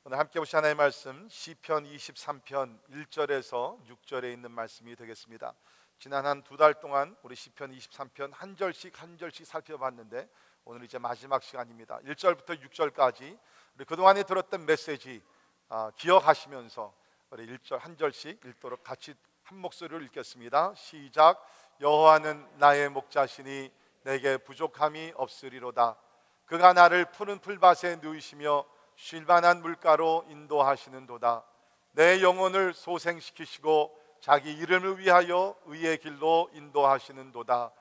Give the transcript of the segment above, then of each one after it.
오늘 함께 보실 하나님의 말씀 시편 23편 1절에서 6절에 있는 말씀이 되겠습니다. 지난 한 두 달 동안 우리 시편 23편 한 절씩 살펴봤는데 오늘 이제 마지막 시간입니다. 1절부터 6절까지 우리 그동안에 들었던 메시지 기억하시면서 우리 1절 한 절씩 읽도록 같이 한 목소리로 읽겠습니다. 시작. 여호와는 나의 목자시니 내게 부족함이 없으리로다. 그가 나를 푸른 풀밭에 누이시며 쉴만한 물가로 인도하시는도다. 내 영혼을 소생시키시고 자기 이름을 위하여 의의 길로 인도하시는도다.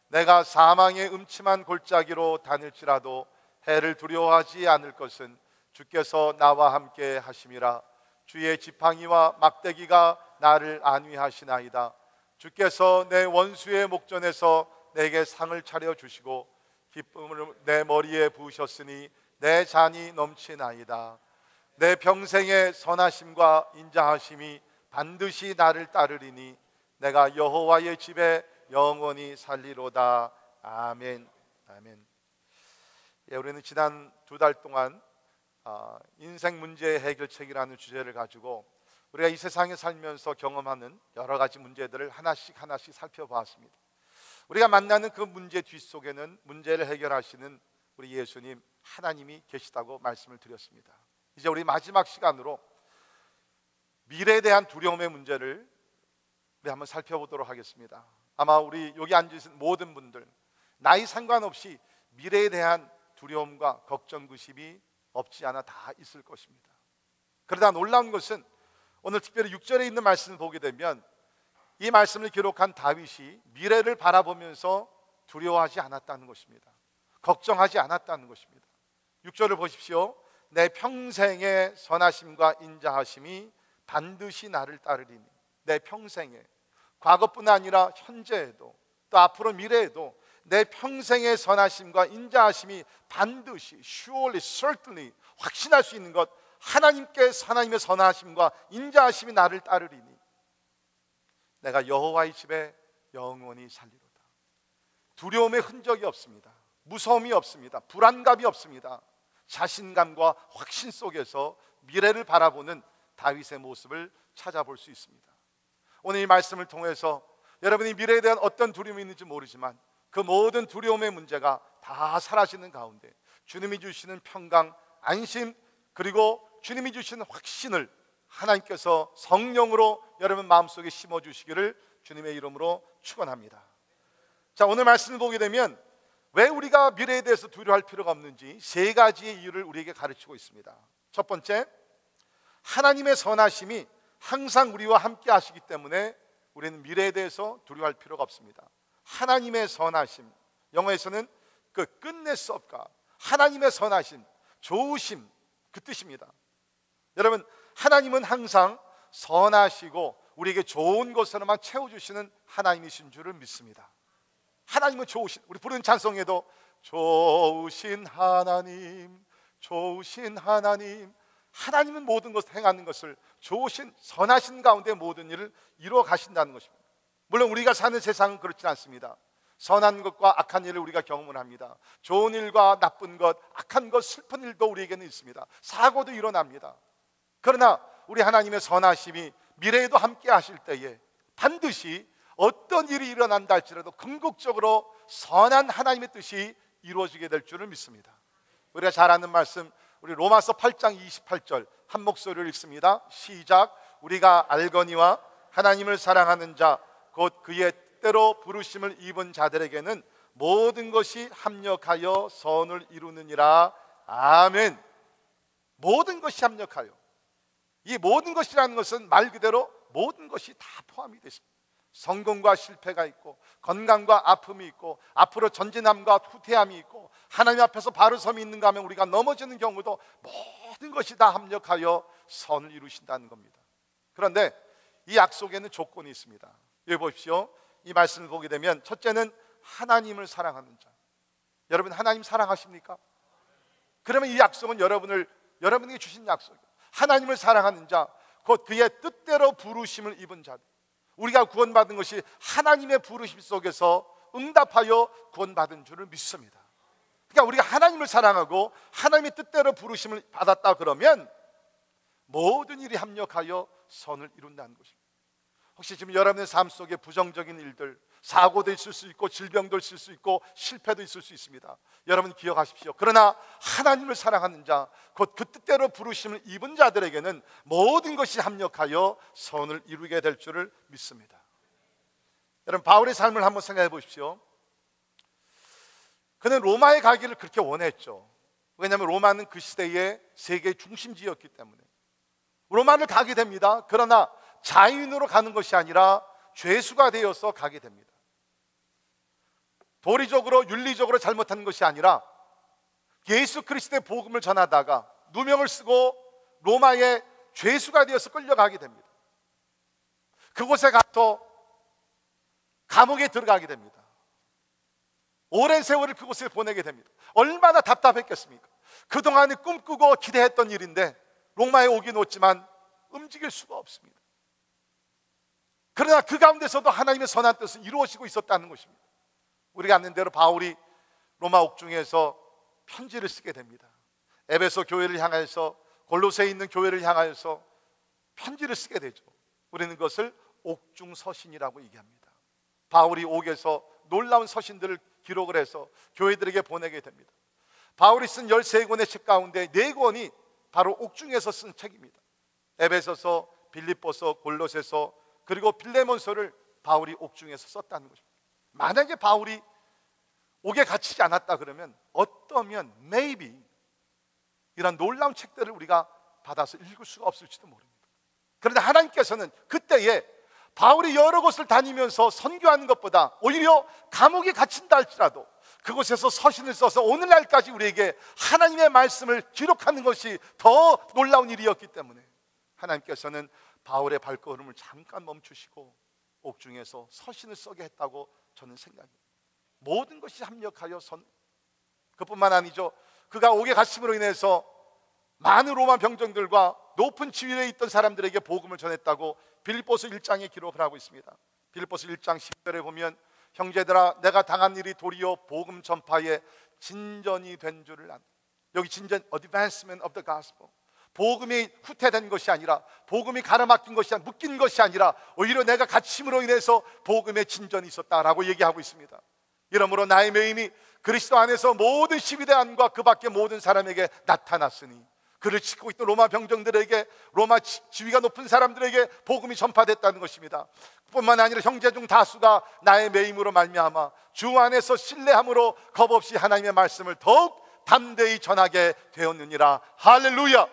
내가 사망의 음침한 골짜기로 다닐지라도 해를 두려워하지 않을 것은 주께서 나와 함께 하심이라. 주의 지팡이와 막대기가 나를 안위하시나이다. 주께서 내 원수의 목전에서 내게 상을 차려주시고 기쁨을 내 머리에 부으셨으니 내 잔이 넘치나이다. 내 평생의 선하심과 인자하심이 반드시 나를 따르리니 내가 여호와의 집에 영원히 살리로다. 아멘. 아멘. 우리는 지난 두 달 동안 인생 문제의 해결책이라는 주제를 가지고 우리가 이 세상에 살면서 경험하는 여러 가지 문제들을 하나씩 살펴보았습니다. 우리가 만나는 그 문제 뒷속에는 문제를 해결하시는 우리 예수님 하나님이 계시다고 말씀을 드렸습니다. 이제 우리 마지막 시간으로 미래에 대한 두려움의 문제를 우리 한번 살펴보도록 하겠습니다. 아마 우리 여기 앉으신 모든 분들 나이 상관없이 미래에 대한 두려움과 걱정, 구심이 없지 않아 다 있을 것입니다. 그러다 놀라운 것은 오늘 특별히 6절에 있는 말씀을 보게 되면 이 말씀을 기록한 다윗이 미래를 바라보면서 두려워하지 않았다는 것입니다. 걱정하지 않았다는 것입니다. 6절을 보십시오. 내 평생의 선하심과 인자하심이 반드시 나를 따르리니. 내 평생에, 과거뿐 아니라 현재에도 또 앞으로 미래에도 내 평생의 선하심과 인자하심이 반드시 surely, certainly 확신할 수 있는 것, 하나님의 선하심과 인자하심이 나를 따르리니 내가 여호와의 집에 영원히 살리로다. 두려움의 흔적이 없습니다. 무서움이 없습니다. 불안감이 없습니다. 자신감과 확신 속에서 미래를 바라보는 다윗의 모습을 찾아볼 수 있습니다. 오늘 이 말씀을 통해서 여러분이 미래에 대한 어떤 두려움이 있는지 모르지만 그 모든 두려움의 문제가 다 사라지는 가운데 주님이 주시는 평강, 안심, 그리고 주님이 주시는 확신을 하나님께서 성령으로 여러분 마음속에 심어주시기를 주님의 이름으로 축원합니다. 자, 오늘 말씀을 보게 되면 왜 우리가 미래에 대해서 두려워할 필요가 없는지 세 가지의 이유를 우리에게 가르치고 있습니다. 첫 번째, 하나님의 선하심이 항상 우리와 함께 하시기 때문에 우리는 미래에 대해서 두려워할 필요가 없습니다. 하나님의 선하심, 영어에서는 그 끝낼 수 없가, 하나님의 선하심, 좋으심, 그 뜻입니다. 여러분, 하나님은 항상 선하시고 우리에게 좋은 것으로만 채워주시는 하나님이신 줄을 믿습니다. 하나님은 좋으신, 우리 부르는 찬송에도 좋으신 하나님, 좋으신 하나님, 하나님은 모든 것을 행하는 것을 좋으신 선하신 가운데 모든 일을 이루어 가신다는 것입니다. 물론 우리가 사는 세상은 그렇지 않습니다. 선한 것과 악한 일을 우리가 경험을 합니다. 좋은 일과 나쁜 것, 악한 것, 슬픈 일도 우리에게는 있습니다. 사고도 일어납니다. 그러나 우리 하나님의 선하심이 미래에도 함께 하실 때에 반드시 어떤 일이 일어난다 할지라도 궁극적으로 선한 하나님의 뜻이 이루어지게 될 줄을 믿습니다. 우리가 잘 아는 말씀, 우리 로마서 8장 28절 한 목소리를 읽습니다. 시작. 우리가 알거니와 하나님을 사랑하는 자 곧 그의 뜻대로 부르심을 입은 자들에게는 모든 것이 합력하여 선을 이루느니라. 아멘. 모든 것이 합력하여, 이 모든 것이라는 것은 말 그대로 모든 것이 다 포함이 되어 있습니다. 성공과 실패가 있고 건강과 아픔이 있고 앞으로 전진함과 후퇴함이 있고 하나님 앞에서 바로 섬이 있는가 하면 우리가 넘어지는 경우도 모든 것이 다 합력하여 선을 이루신다는 겁니다. 그런데 이 약속에는 조건이 있습니다. 여기 보십시오. 이 말씀을 보게 되면 첫째는 하나님을 사랑하는 자. 여러분, 하나님 사랑하십니까? 그러면 이 약속은 여러분에게 주신 약속이에요. 하나님을 사랑하는 자, 곧 그의 뜻대로 부르심을 입은 자들. 우리가 구원받은 것이 하나님의 부르심 속에서 응답하여 구원받은 줄을 믿습니다. 그러니까 우리가 하나님을 사랑하고 하나님의 뜻대로 부르심을 받았다 그러면 모든 일이 합력하여 선을 이룬다는 것입니다. 혹시 지금 여러분의 삶 속에 부정적인 일들, 사고도 있을 수 있고 질병도 있을 수 있고 실패도 있을 수 있습니다. 여러분 기억하십시오. 그러나 하나님을 사랑하는 자, 곧 그 뜻대로 부르심을 입은 자들에게는 모든 것이 합력하여 선을 이루게 될 줄을 믿습니다. 여러분, 바울의 삶을 한번 생각해 보십시오. 그는 로마에 가기를 그렇게 원했죠. 왜냐하면 로마는 그 시대의 세계의 중심지였기 때문에 로마를 가게 됩니다. 그러나 자유인으로 가는 것이 아니라 죄수가 되어서 가게 됩니다. 도리적으로 윤리적으로 잘못한 것이 아니라 예수 그리스도의 복음을 전하다가 누명을 쓰고 로마의 죄수가 되어서 끌려가게 됩니다. 그곳에 가서 감옥에 들어가게 됩니다. 오랜 세월을 그곳에 보내게 됩니다. 얼마나 답답했겠습니까? 그동안에 꿈꾸고 기대했던 일인데 로마에 오긴 왔지만 움직일 수가 없습니다. 그러나 그 가운데서도 하나님의 선한 뜻은 이루어지고 있었다는 것입니다. 우리가 아는 대로 바울이 로마 옥중에서 편지를 쓰게 됩니다. 에베소 교회를 향하여서, 골로새에 있는 교회를 향하여서 편지를 쓰게 되죠. 우리는 그것을 옥중서신이라고 얘기합니다. 바울이 옥에서 놀라운 서신들을 기록을 해서 교회들에게 보내게 됩니다. 바울이 쓴 13권의 책 가운데 4권이 바로 옥중에서 쓴 책입니다. 에베소서, 빌립보서, 골로새서, 그리고 빌레몬서를 바울이 옥중에서 썼다는 것입니다. 만약에 바울이 옥에 갇히지 않았다 그러면 어떠면 maybe 이런 놀라운 책들을 우리가 받아서 읽을 수가 없을지도 모릅니다. 그런데 하나님께서는 그때에 바울이 여러 곳을 다니면서 선교하는 것보다 오히려 감옥에 갇힌다 할지라도 그곳에서 서신을 써서 오늘날까지 우리에게 하나님의 말씀을 기록하는 것이 더 놀라운 일이었기 때문에 하나님께서는 바울의 발걸음을 잠깐 멈추시고 옥중에서 서신을 쓰게 했다고 저는 생각합니다. 모든 것이 합력하여 그뿐만 아니죠. 그가 옥에 갇힘으로 인해서 많은 로마 병정들과 높은 지위에 있던 사람들에게 복음을 전했다고 빌립보서 1장에 기록을 하고 있습니다. 빌립보서 1장 10절에 보면 형제들아 내가 당한 일이 도리어 복음 전파에 진전이 된 줄을 안다. 여기 진전, advancement of the gospel. 복음이 후퇴된 것이 아니라, 복음이 가로막힌 것이 아니라, 묶인 것이 아니라 오히려 내가 갇힘으로 인해서 복음의 진전이 있었다라고 얘기하고 있습니다. 이러므로 나의 매임이 그리스도 안에서 모든 시위대 안과 그 밖의 모든 사람에게 나타났으니 그를 치고 있던 로마 병정들에게, 로마 지위가 높은 사람들에게 복음이 전파됐다는 것입니다. 뿐만 아니라 형제 중 다수가 나의 매임으로 말미암아 주 안에서 신뢰함으로 겁없이 하나님의 말씀을 더욱 담대히 전하게 되었느니라. 할렐루야.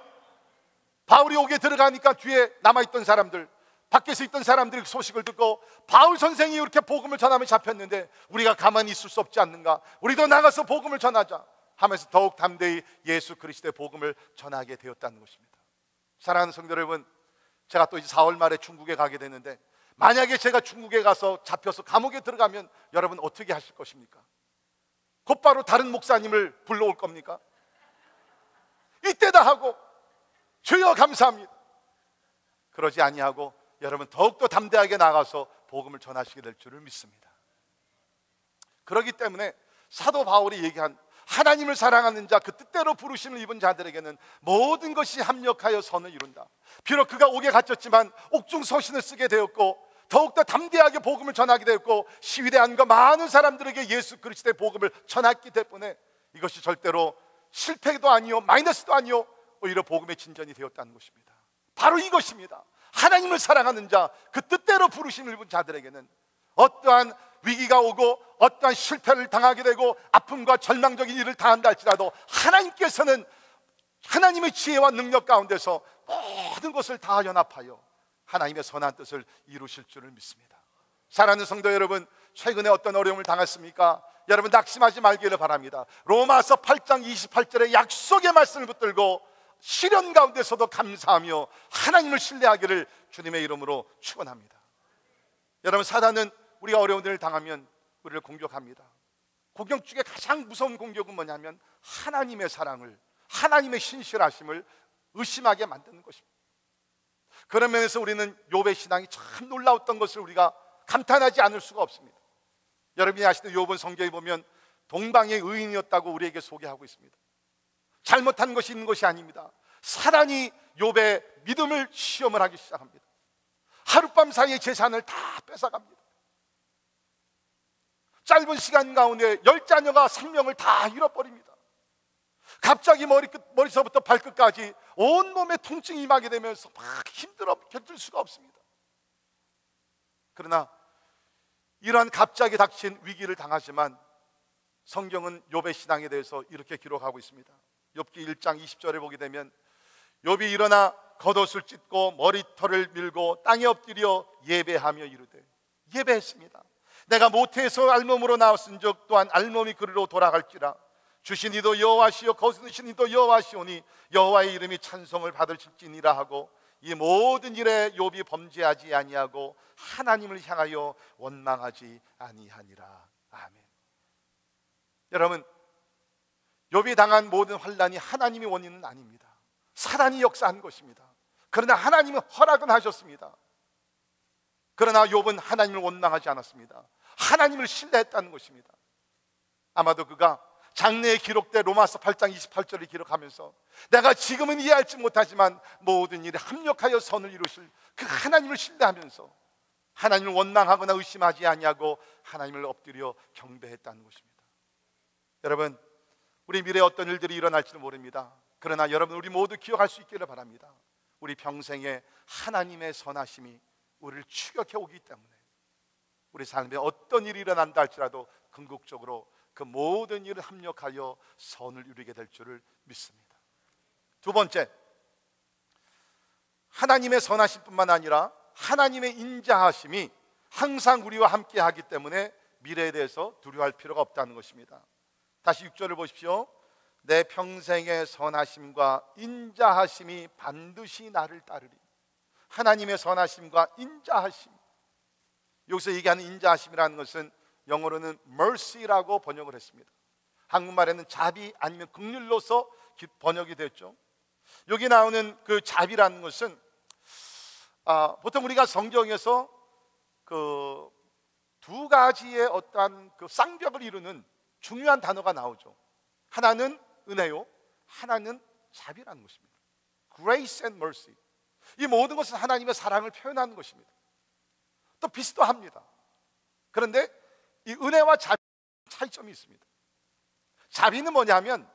바울이 옥에 들어가니까 뒤에 남아있던 사람들, 밖에서 있던 사람들이 소식을 듣고 바울 선생이 이렇게 복음을 전하며 잡혔는데 우리가 가만히 있을 수 없지 않는가, 우리도 나가서 복음을 전하자 하면서 더욱 담대히 예수 그리스도의 복음을 전하게 되었다는 것입니다. 사랑하는 성도 여러분, 제가 또 이제 4월 말에 중국에 가게 되는데 만약에 제가 중국에 가서 잡혀서 감옥에 들어가면 여러분 어떻게 하실 것입니까? 곧바로 다른 목사님을 불러올 겁니까? 이때다 하고 주여 감사합니다. 그러지 아니하고 여러분 더욱더 담대하게 나가서 복음을 전하시게 될 줄을 믿습니다. 그렇기 때문에 사도 바울이 얘기한 하나님을 사랑하는 자, 그 뜻대로 부르심을 입은 자들에게는 모든 것이 합력하여 선을 이룬다. 비록 그가 옥에 갇혔지만 옥중 서신을 쓰게 되었고 더욱더 담대하게 복음을 전하게 되었고 시위대 안과 많은 사람들에게 예수 그리스도의 복음을 전했기 때문에 이것이 절대로 실패도 아니요 마이너스도 아니요 오히려 복음의 진전이 되었다는 것입니다. 바로 이것입니다. 하나님을 사랑하는 자, 그 뜻대로 부르심을 입은 자들에게는 어떠한 위기가 오고 어떠한 실패를 당하게 되고 아픔과 절망적인 일을 당한다 할지라도 하나님께서는 하나님의 지혜와 능력 가운데서 모든 것을 다 연합하여 하나님의 선한 뜻을 이루실 줄을 믿습니다. 사랑하는 성도 여러분, 최근에 어떤 어려움을 당했습니까? 여러분 낙심하지 말기를 바랍니다. 로마서 8장 28절의 약속의 말씀을 붙들고 시련 가운데서도 감사하며 하나님을 신뢰하기를 주님의 이름으로 축원합니다. 여러분, 사단은 우리가 어려운 일을 당하면 우리를 공격합니다. 공격 중에 가장 무서운 공격은 뭐냐면 하나님의 사랑을, 하나님의 신실하심을 의심하게 만드는 것입니다. 그런 면에서 우리는 욥의 신앙이 참 놀라웠던 것을 우리가 감탄하지 않을 수가 없습니다. 여러분이 아시는 욥은 성경에 보면 동방의 의인이었다고 우리에게 소개하고 있습니다. 잘못한 것이 있는 것이 아닙니다. 사단이 욥의 믿음을 시험을 하기 시작합니다. 하룻밤 사이에 재산을 다 뺏어갑니다. 짧은 시간 가운데 10자녀가 생명을 다 잃어버립니다. 갑자기 머리서부터 발끝까지 온몸에 통증이 임하게 되면서 막 힘들어 견딜 수가 없습니다. 그러나 이러한 갑자기 닥친 위기를 당하지만 성경은 욥의 신앙에 대해서 이렇게 기록하고 있습니다. 욥기 1장 20절에 보게 되면 욥이 일어나 겉옷을 찢고 머리털을 밀고 땅에 엎드려 예배하며 이르되, 예배했습니다. 내가 모태에서 알몸으로 나왔은즉 또한 알몸이 그리로 돌아갈지라. 주신 이도 여호와시요 거두신 이도 여호와시오니 여호와의 이름이 찬송을 받을지니라 하고, 이 모든 일에 욥이 범죄하지 아니하고 하나님을 향하여 원망하지 아니하니라. 아멘. 여러분, 욥이 당한 모든 환난이 하나님의 원인은 아닙니다. 사단이 역사한 것입니다. 그러나 하나님은 허락은 하셨습니다. 그러나 욥은 하나님을 원망하지 않았습니다. 하나님을 신뢰했다는 것입니다. 아마도 그가 장래에 기록된 로마서 8장 28절을 기록하면서 내가 지금은 이해할지 못하지만 모든 일에 합력하여 선을 이루실 그 하나님을 신뢰하면서 하나님을 원망하거나 의심하지 아니하고 하나님을 엎드려 경배했다는 것입니다. 여러분, 우리 미래에 어떤 일들이 일어날지는 모릅니다. 그러나 여러분, 우리 모두 기억할 수 있기를 바랍니다. 우리 평생에 하나님의 선하심이 우리를 추격해 오기 때문에 우리 삶에 어떤 일이 일어난다 할지라도 궁극적으로 그 모든 일을 합력하여 선을 이루게 될 줄을 믿습니다. 두 번째, 하나님의 선하심뿐만 아니라 하나님의 인자하심이 항상 우리와 함께 하기 때문에 미래에 대해서 두려워할 필요가 없다는 것입니다. 다시 6절을 보십시오. 내 평생의 선하심과 인자하심이 반드시 나를 따르리. 하나님의 선하심과 인자하심, 여기서 얘기하는 인자하심이라는 것은 영어로는 mercy라고 번역을 했습니다. 한국말에는 자비 아니면 긍휼로서 번역이 됐죠. 여기 나오는 그 자비라는 것은 보통 우리가 성경에서 그 두 가지의 어떠한 그 쌍벽을 이루는 중요한 단어가 나오죠. 하나는 은혜요, 하나는 자비라는 것입니다. Grace and mercy. 이 모든 것은 하나님의 사랑을 표현하는 것입니다. 또 비슷도 합니다. 그런데 이 은혜와 자비 차이점이 있습니다. 자비는 뭐냐면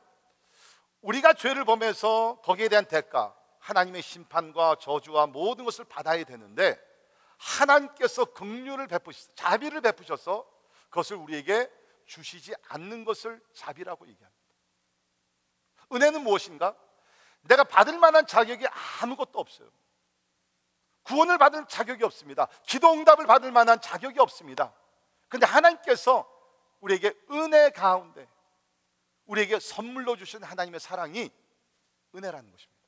우리가 죄를 범해서 거기에 대한 대가, 하나님의 심판과 저주와 모든 것을 받아야 되는데 하나님께서 긍휼을 베푸셔서 자비를 베푸셔서 그것을 우리에게 주시지 않는 것을 자비라고 얘기합니다. 은혜는 무엇인가? 내가 받을 만한 자격이 아무것도 없어요. 구원을 받을 자격이 없습니다. 기도 응답을 받을 만한 자격이 없습니다. 그런데 하나님께서 우리에게 은혜 가운데 우리에게 선물로 주신 하나님의 사랑이 은혜라는 것입니다.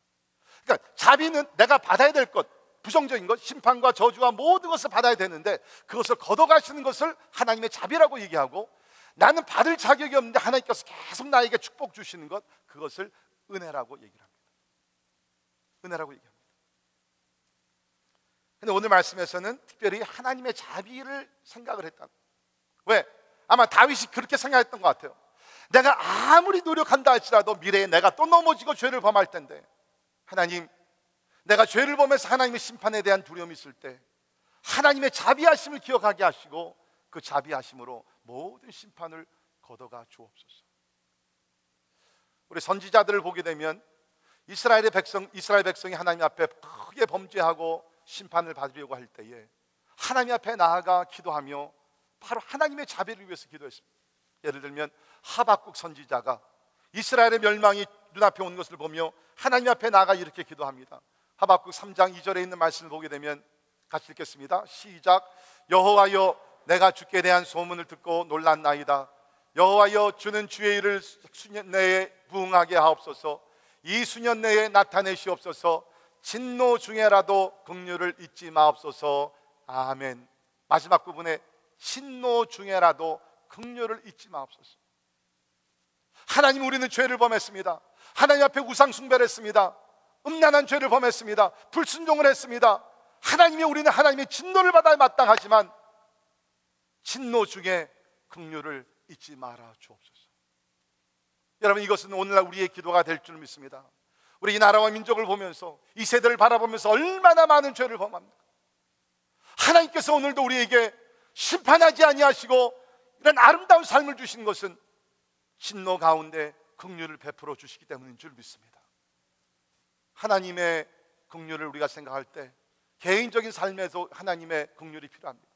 그러니까 자비는 내가 받아야 될 것, 부정적인 것, 심판과 저주와 모든 것을 받아야 되는데 그것을 걷어가시는 것을 하나님의 자비라고 얘기하고, 나는 받을 자격이 없는데 하나님께서 계속 나에게 축복 주시는 것, 그것을 은혜라고 얘기를 합니다. 은혜라고 얘기합니다. 근데 오늘 말씀에서는 특별히 하나님의 자비를 생각을 했다. 왜? 아마 다윗이 그렇게 생각했던 것 같아요. 내가 아무리 노력한다 할지라도 미래에 내가 또 넘어지고 죄를 범할 텐데, 하나님, 내가 죄를 범해서 하나님의 심판에 대한 두려움이 있을 때 하나님의 자비하심을 기억하게 하시고 그 자비하심으로 모든 심판을 걷어가 주옵소서. 우리 선지자들을 보게 되면 이스라엘 백성이 하나님 앞에 크게 범죄하고 심판을 받으려고 할 때에 하나님 앞에 나아가 기도하며 바로 하나님의 자비를 위해서 기도했습니다. 예를 들면 하박국 선지자가 이스라엘의 멸망이 눈앞에 온 것을 보며 하나님 앞에 나아가 이렇게 기도합니다. 하박국 3장 2절에 있는 말씀을 보게 되면 같이 읽겠습니다. 시작. 여호와여, 내가 주께 대한 소문을 듣고 놀랐나이다. 여호와여, 주는 주의 일을 수년 내에 부응하게 하옵소서. 이 수년 내에 나타내시옵소서. 진노 중에라도 긍휼을 잊지 마옵소서. 아멘. 마지막 부분에 진노 중에라도 긍휼을 잊지 마옵소서. 하나님, 우리는 죄를 범했습니다. 하나님 앞에 우상 숭배를 했습니다. 음란한 죄를 범했습니다. 불순종을 했습니다. 하나님이, 우리는 하나님의 진노를 받아야 마땅하지만 진노 중에 긍휼을 잊지 말아 주옵소서. 여러분, 이것은 오늘날 우리의 기도가 될 줄 믿습니다. 우리 이 나라와 민족을 보면서, 이 세대를 바라보면서 얼마나 많은 죄를 범합니까? 하나님께서 오늘도 우리에게 심판하지 아니하시고 이런 아름다운 삶을 주신 것은 진노 가운데 긍휼을 베풀어 주시기 때문인 줄 믿습니다. 하나님의 긍휼을 우리가 생각할 때 개인적인 삶에서 하나님의 긍휼이 필요합니다.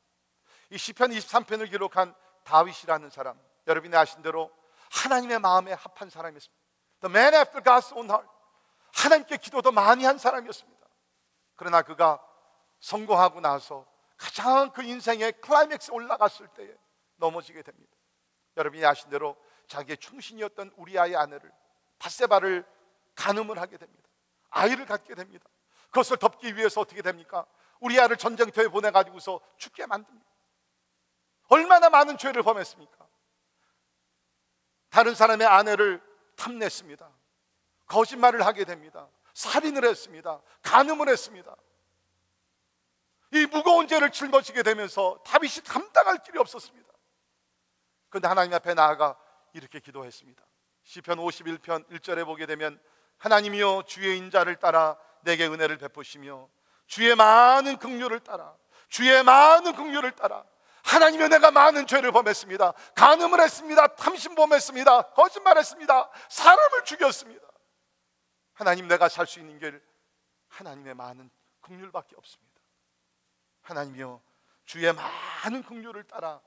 이 시편 23편을 기록한 다윗이라는 사람, 여러분이 아신 대로 하나님의 마음에 합한 사람이었습니다. The man after God's own heart. 하나님께 기도도 많이 한 사람이었습니다. 그러나 그가 성공하고 나서 가장 그 인생의 클라이맥스에 올라갔을 때에 넘어지게 됩니다. 여러분이 아신 대로 자기의 충신이었던 우리아의 아내를, 밧세바를 간음을 하게 됩니다. 아이를 갖게 됩니다. 그것을 덮기 위해서 어떻게 됩니까? 우리아를 전쟁터에 보내가지고서 죽게 만듭니다. 얼마나 많은 죄를 범했습니까? 다른 사람의 아내를 탐냈습니다. 거짓말을 하게 됩니다. 살인을 했습니다. 간음을 했습니다. 이 무거운 죄를 짊어지게 되면서 다윗이 감당할 길이 없었습니다. 그런데 하나님 앞에 나아가 이렇게 기도했습니다. 시편 51편 1절에 보게 되면 하나님이여 주의 인자를 따라 내게 은혜를 베푸시며 주의 많은 긍휼을 따라, 주의 많은 긍휼을 따라. 하나님이여 내가 많은 죄를 범했습니다. 간음을 했습니다. 탐심범했습니다. 거짓말했습니다. 사람을 죽였습니다. 하나님, 내가 살 수 있는 길 하나님의 많은 긍휼밖에 없습니다. 하나님이여 주의 많은 긍휼을 따라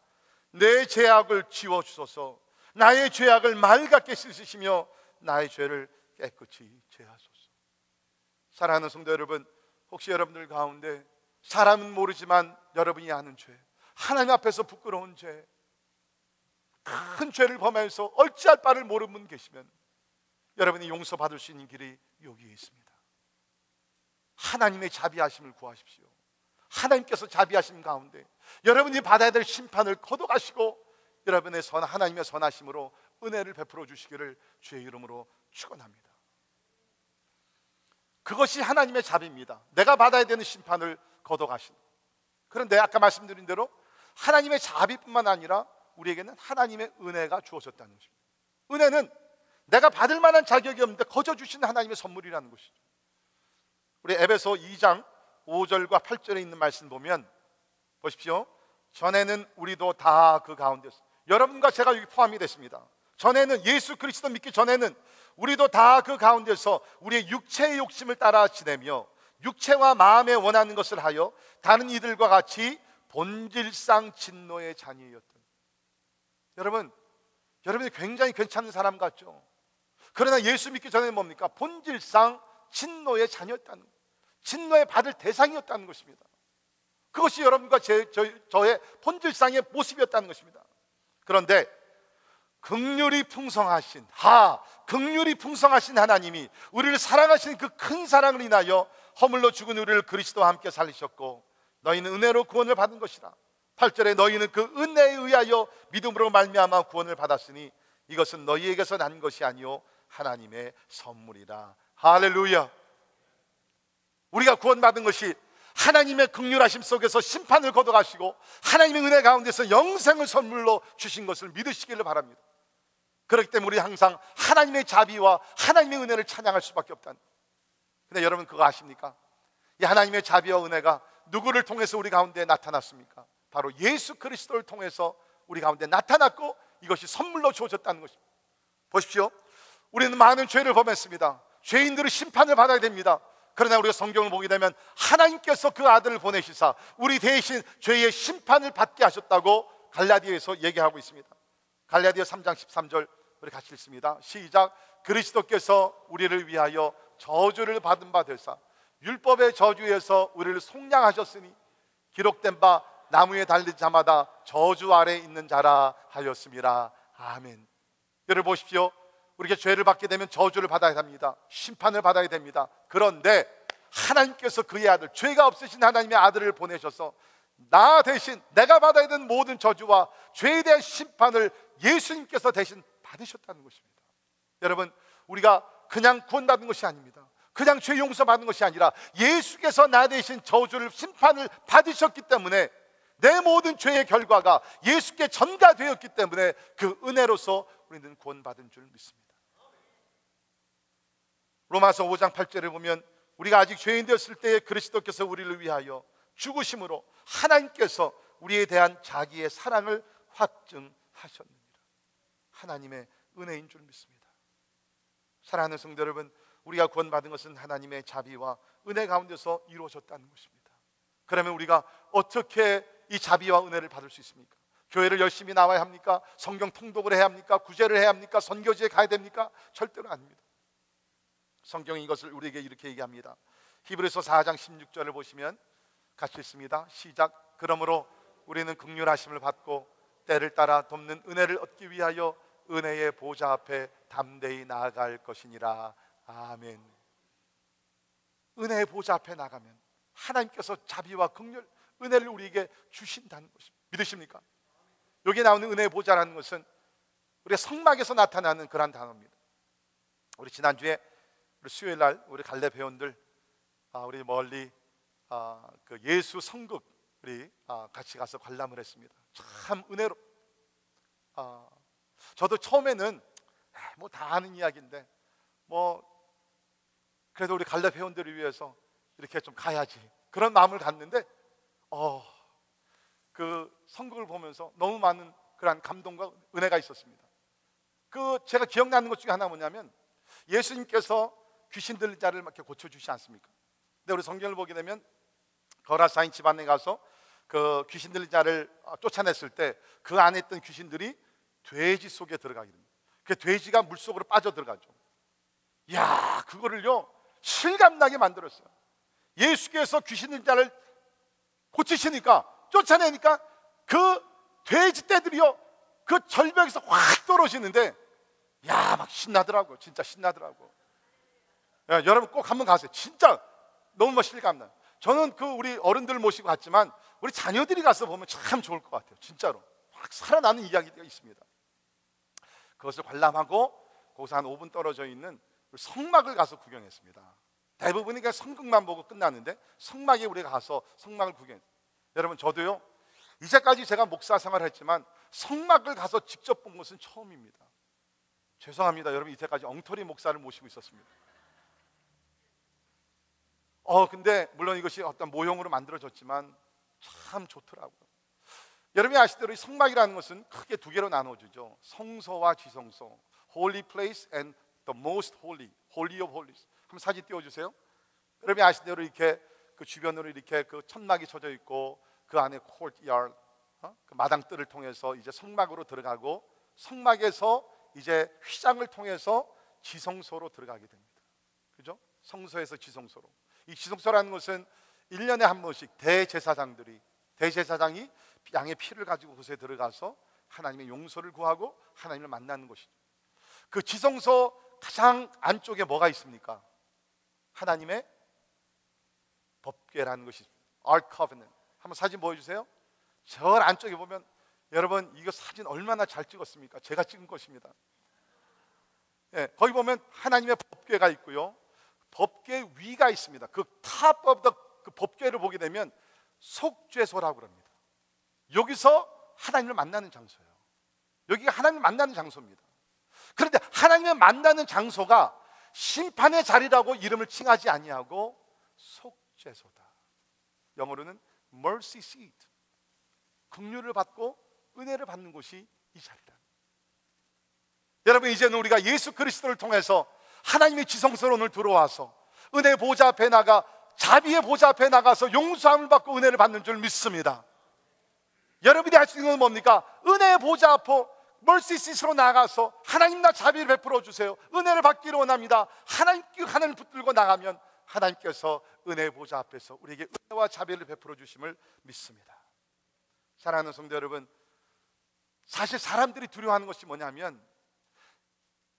내 죄악을 지워주소서. 나의 죄악을 맑게 씻으시며 나의 죄를 깨끗이 제하소서. 사랑하는 성도 여러분, 혹시 여러분들 가운데 사람은 모르지만 여러분이 아는 죄, 하나님 앞에서 부끄러운 죄, 큰 죄를 범해서 어찌할 바를 모르는 분 계시면 여러분이 용서받을 수 있는 길이 여기에 있습니다. 하나님의 자비하심을 구하십시오. 하나님께서 자비하심 가운데 여러분이 받아야 될 심판을 거둬가시고 여러분의 하나님의 선하심으로 은혜를 베풀어 주시기를 주의 이름으로 축원합니다. 그것이 하나님의 자비입니다. 내가 받아야 되는 심판을 거둬가시는. 그런데 아까 말씀드린 대로 하나님의 자비뿐만 아니라 우리에게는 하나님의 은혜가 주어졌다는 것입니다. 은혜는 내가 받을 만한 자격이 없는데 거저 주신 하나님의 선물이라는 것이죠. 우리 에베소 2장 5절과 8절에 있는 말씀 보면 보십시오. 전에는 우리도 다 그 가운데서, 여러분과 제가 여기 포함이 됐습니다. 전에는, 예수 그리스도 믿기 전에는 우리도 다 그 가운데서 우리의 육체의 욕심을 따라 지내며 육체와 마음에 원하는 것을 하여 다른 이들과 같이 본질상 진노의 자녀였던. 여러분이 굉장히 괜찮은 사람 같죠? 그러나 예수 믿기 전에는 뭡니까? 본질상 진노의 자녀였다는, 진노에 받을 대상이었다는 것입니다. 그것이 여러분과 저의 본질상의 모습이었다는 것입니다. 그런데 긍휼이 풍성하신 하나님이 우리를 사랑하신 그 큰 사랑을 인하여 허물로 죽은 우리를 그리스도와 함께 살리셨고 너희는 은혜로 구원을 받은 것이라. 8절에 너희는 그 은혜에 의하여 믿음으로 말미암아 구원을 받았으니 이것은 너희에게서 난 것이 아니요 하나님의 선물이라. 할렐루야. 우리가 구원받은 것이 하나님의 긍휼하심 속에서 심판을 거둬가시고 하나님의 은혜 가운데서 영생을 선물로 주신 것을 믿으시기를 바랍니다. 그렇기 때문에 우리 항상 하나님의 자비와 하나님의 은혜를 찬양할 수밖에 없다는. 근데 여러분 그거 아십니까? 이 하나님의 자비와 은혜가 누구를 통해서 우리 가운데 나타났습니까? 바로 예수 그리스도를 통해서 우리 가운데 나타났고 이것이 선물로 주어졌다는 것입니다. 보십시오. 우리는 많은 죄를 범했습니다. 죄인들은 심판을 받아야 됩니다. 그러나 우리가 성경을 보게 되면 하나님께서 그 아들을 보내시사 우리 대신 죄의 심판을 받게 하셨다고 갈라디아에서 얘기하고 있습니다. 갈라디아 3장 13절 우리 같이 읽습니다. 시작. 그리스도께서 우리를 위하여 저주를 받은 바 되사 율법의 저주에서 우리를 속량하셨으니 기록된 바 나무에 달린 자마다 저주 아래 있는 자라 하였습니다. 아멘. 여러분 보십시오. 우리가 죄를 받게 되면 저주를 받아야 합니다. 심판을 받아야 됩니다. 그런데 하나님께서 그의 아들, 죄가 없으신 하나님의 아들을 보내셔서 나 대신 내가 받아야 되는 모든 저주와 죄에 대한 심판을 예수님께서 대신 받으셨다는 것입니다. 여러분 우리가 그냥 구원받은 것이 아닙니다. 그냥 죄 용서받은 것이 아니라 예수께서 나 대신 저주를, 심판을 받으셨기 때문에 내 모든 죄의 결과가 예수께 전가되었기 때문에 그 은혜로서 우리는 구원받은 줄 믿습니다. 로마서 5장 8절에 보면 우리가 아직 죄인 되었을 때에 그리스도께서 우리를 위하여 죽으심으로 하나님께서 우리에 대한 자기의 사랑을 확증하셨느니라. 하나님의 은혜인 줄 믿습니다. 사랑하는 성도 여러분, 우리가 구원받은 것은 하나님의 자비와 은혜 가운데서 이루어졌다는 것입니다. 그러면 우리가 어떻게 이 자비와 은혜를 받을 수 있습니까? 교회를 열심히 나와야 합니까? 성경 통독을 해야 합니까? 구제를 해야 합니까? 선교지에 가야 됩니까? 절대로 아닙니다. 성경이 이것을 우리에게 이렇게 얘기합니다. 히브리서 4장 16절을 보시면 같이 읽습니다. 시작. 그러므로 우리는 긍휼하심을 받고 때를 따라 돕는 은혜를 얻기 위하여 은혜의 보좌 앞에 담대히 나아갈 것이니라. 아멘. 은혜의 보좌 앞에 나가면 하나님께서 자비와 긍휼, 은혜를 우리에게 주신다는 것입니다. 믿으십니까? 여기에 나오는 은혜의 보좌라는 것은 우리가 성막에서 나타나는 그런 단어입니다. 우리 지난주에 우리 수요일 날 우리 갈래 회원들 우리 멀리 그 예수 성극 우리 같이 가서 관람을 했습니다. 참 은혜로. 저도 처음에는 뭐 다 아는 이야기인데 뭐 그래도 우리 갈래 회원들을 위해서 이렇게 좀 가야지 그런 마음을 갖는데 그 성극을 보면서 너무 많은 그런 감동과 은혜가 있었습니다. 그 제가 기억나는 것 중에 하나 뭐냐면 예수님께서 귀신 들린 자를 이렇게 고쳐주시지 않습니까? 근데 우리 성경을 보게 되면 거라사인 집안에 가서 그 귀신 들린 자를 쫓아냈을 때 그 안에 있던 귀신들이 돼지 속에 들어가게 됩니다. 그 돼지가 물 속으로 빠져 들어가죠. 야, 그거를요 실감나게 만들었어요. 예수께서 귀신 들린 자를 고치시니까 쫓아내니까 그 돼지 떼들이요 그 절벽에서 확 떨어지는데 야, 막 신나더라고요. 진짜 신나더라고요. 야, 여러분 꼭 한번 가세요. 진짜 너무 실감나요. 저는 그 우리 어른들 모시고 갔지만 우리 자녀들이 가서 보면 참 좋을 것 같아요. 진짜로 확 살아나는 이야기가 있습니다. 그것을 관람하고 거기서 한 5분 떨어져 있는 성막을 가서 구경했습니다. 대부분이 그냥 성극만 보고 끝났는데 성막에 우리가 가서 성막을 구경했어요. 여러분 저도요 이제까지 제가 목사 생활을 했지만 성막을 가서 직접 본 것은 처음입니다. 죄송합니다. 여러분 이때까지 엉터리 목사를 모시고 있었습니다. 근데 물론 이것이 어떤 모형으로 만들어졌지만 참 좋더라고요. 여러분이 아시대로 이 성막이라는 것은 크게 두 개로 나눠지죠. 성소와 지성소, Holy Place and the Most Holy, Holy of Holies. 한번 사진 띄워주세요. 여러분이 아시대로 이렇게 그 주변으로 이렇게 그 천막이 쳐져 있고 그 안에 courtyard, 그 마당뜰을 통해서 이제 성막으로 들어가고 성막에서 이제 휘장을 통해서 지성소로 들어가게 됩니다. 그죠? 성소에서 지성소로. 이 지성소라는 것은 1년에 한 번씩 대제사장이 양의 피를 가지고 그곳에 들어가서 하나님의 용서를 구하고 하나님을 만나는 것이죠. 그 지성소 가장 안쪽에 뭐가 있습니까? 하나님의 법궤라는 것이 Ark Covenant. 한번 사진 보여주세요. 저 안쪽에 보면 여러분 이거 사진 얼마나 잘 찍었습니까? 제가 찍은 것입니다. 예, 거기 보면 하나님의 법궤가 있고요. 법궤 위가 있습니다. 그 top of the 그 법궤를 보게 되면 속죄소라고 합니다. 여기서 하나님을 만나는 장소예요. 여기가 하나님을 만나는 장소입니다. 그런데 하나님을 만나는 장소가 심판의 자리라고 이름을 칭하지 아니하고 속죄소다. 영어로는 mercy seat. 긍휼을 받고 은혜를 받는 곳이 이 자리다. 여러분 이제는 우리가 예수 그리스도를 통해서 하나님의 지성소로 오늘 들어와서 은혜의 보좌 앞에 나가 자비의 보좌 앞에 나가서 용서함을 받고 은혜를 받는 줄 믿습니다. 여러분이 할 수 있는 건 뭡니까? 은혜의 보좌 앞으로 멀시시스로 나가서 하나님 나 자비를 베풀어 주세요. 은혜를 받기를 원합니다. 하나님을 붙들고 나가면 하나님께서 은혜의 보좌 앞에서 우리에게 은혜와 자비를 베풀어 주심을 믿습니다. 사랑하는 성도 여러분, 사실 사람들이 두려워하는 것이 뭐냐면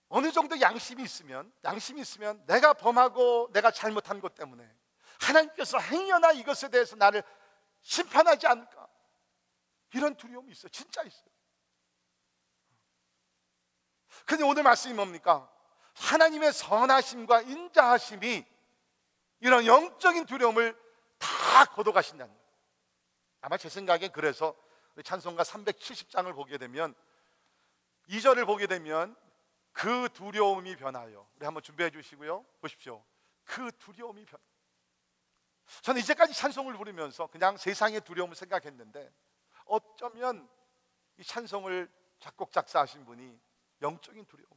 어느 정도 양심이 있으면 내가 범하고 내가 잘못한 것 때문에 하나님께서 행여나 이것에 대해서 나를 심판하지 않을까, 이런 두려움이 있어요. 진짜 있어요. 근데 오늘 말씀이 뭡니까? 하나님의 선하심과 인자하심이 이런 영적인 두려움을 다 걷어가신다는 거예요. 아마 제 생각엔 그래서 찬송가 370장을 보게 되면 2절을 보게 되면 그 두려움이 변하여, 우리 한번 준비해 주시고요. 보십시오. 그 두려움이 변. 저는 이제까지 찬송을 부르면서 그냥 세상의 두려움을 생각했는데, 어쩌면 이 찬송을 작곡 작사하신 분이 영적인 두려움,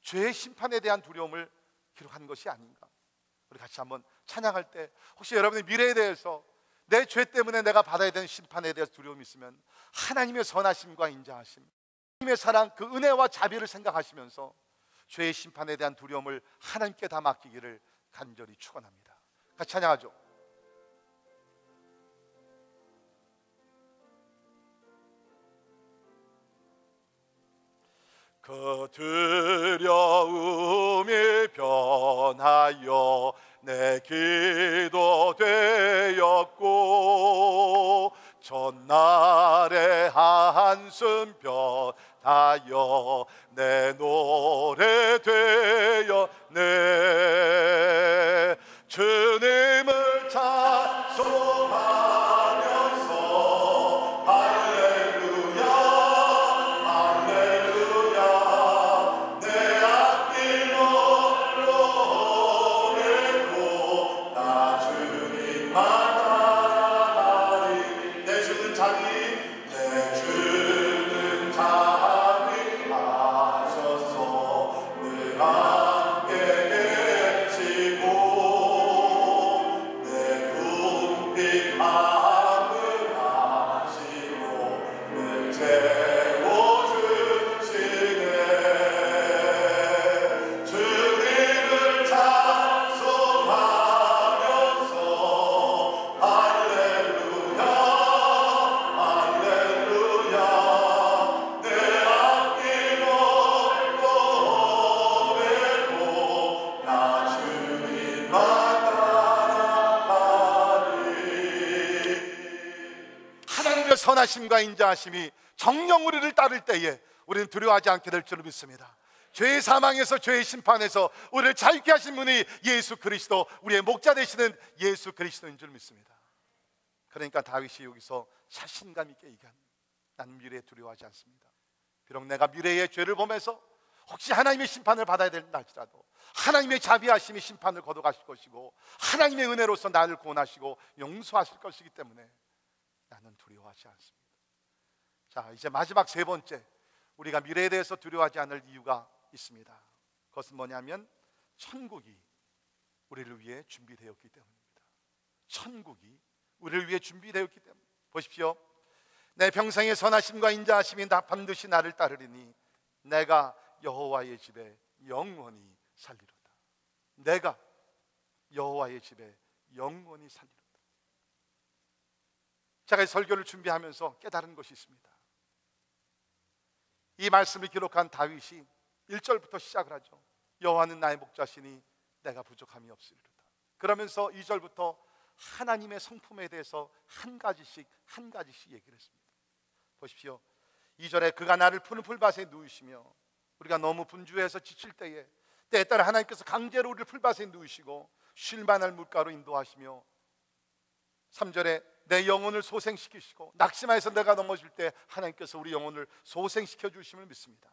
죄의 심판에 대한 두려움을 기록한 것이 아닌가. 우리 같이 한번 찬양할 때 혹시 여러분의 미래에 대해서, 내 죄 때문에 내가 받아야 되는 심판에 대해서 두려움이 있으면 하나님의 선하심과 인자하심, 하나님의 사랑, 그 은혜와 자비를 생각하시면서 죄의 심판에 대한 두려움을 하나님께 다 맡기기를 간절히 축원합니다. 같이 찬양하죠. 그 두려움이 변하여 내 기도 되었고, 전날의 한숨 변하여 내 노래 되었네. 주님을 찬송하면서 할렐루야 할렐루야, 내 앞길 노래도 나 주님만 따라가리. 내 주는 자비, 내 주는 자비 하셔서 늘 함께 계시고, 내 궁핍 마음을 아시고 늘 채워주시네. 주님을 찬송하면서 할렐루야 할렐루야, 내 앞길 노래도 나 주님만 따라가리. 하나님의 선하심과 인자하심이 정녕 우리를 따를 때에 우리는 두려워하지 않게 될 줄 믿습니다. 죄의 사망에서, 죄의 심판에서 우리를 자유케 하신 분이 예수 그리스도, 우리의 목자 되시는 예수 그리스도인 줄 믿습니다. 그러니까 다윗이 여기서 자신감 있게 얘기합니다. 나는 미래에 두려워하지 않습니다. 비록 내가 미래의 죄를 범해서 혹시 하나님의 심판을 받아야 된다 할지라도 하나님의 자비하심이 심판을 거둬가실 것이고, 하나님의 은혜로서 나를 구원하시고 용서하실 것이기 때문에 나는 두려워하지 않습니다. 자, 이제 마지막 세 번째, 우리가 미래에 대해서 두려워하지 않을 이유가 있습니다. 그것은 뭐냐면 천국이 우리를 위해 준비되었기 때문입니다. 천국이 우리를 위해 준비되었기 때문에. 보십시오. 내 평생의 선하심과 인자하심이 다 반드시 나를 따르리니 내가 여호와의 집에 영원히 살리로다. 내가 여호와의 집에 영원히 살리로다. 제가 이 설교를 준비하면서 깨달은 것이 있습니다. 이 말씀을 기록한 다윗이 1절부터 시작을 하죠. 여호와는 나의 목자시니 내가 부족함이 없으리로다. 그러면서 2절부터 하나님의 성품에 대해서 한 가지씩 얘기를 했습니다. 보십시오. 2절에 그가 나를 푸른 풀밭에 누이시며, 우리가 너무 분주해서 지칠 때에 따라 하나님께서 강제로 우리를 풀밭에 누이시고 쉴 만할 물가로 인도하시며, 3절에 내 영혼을 소생시키시고, 낙심하여서 내가 넘어질 때 하나님께서 우리 영혼을 소생시켜 주심을 믿습니다.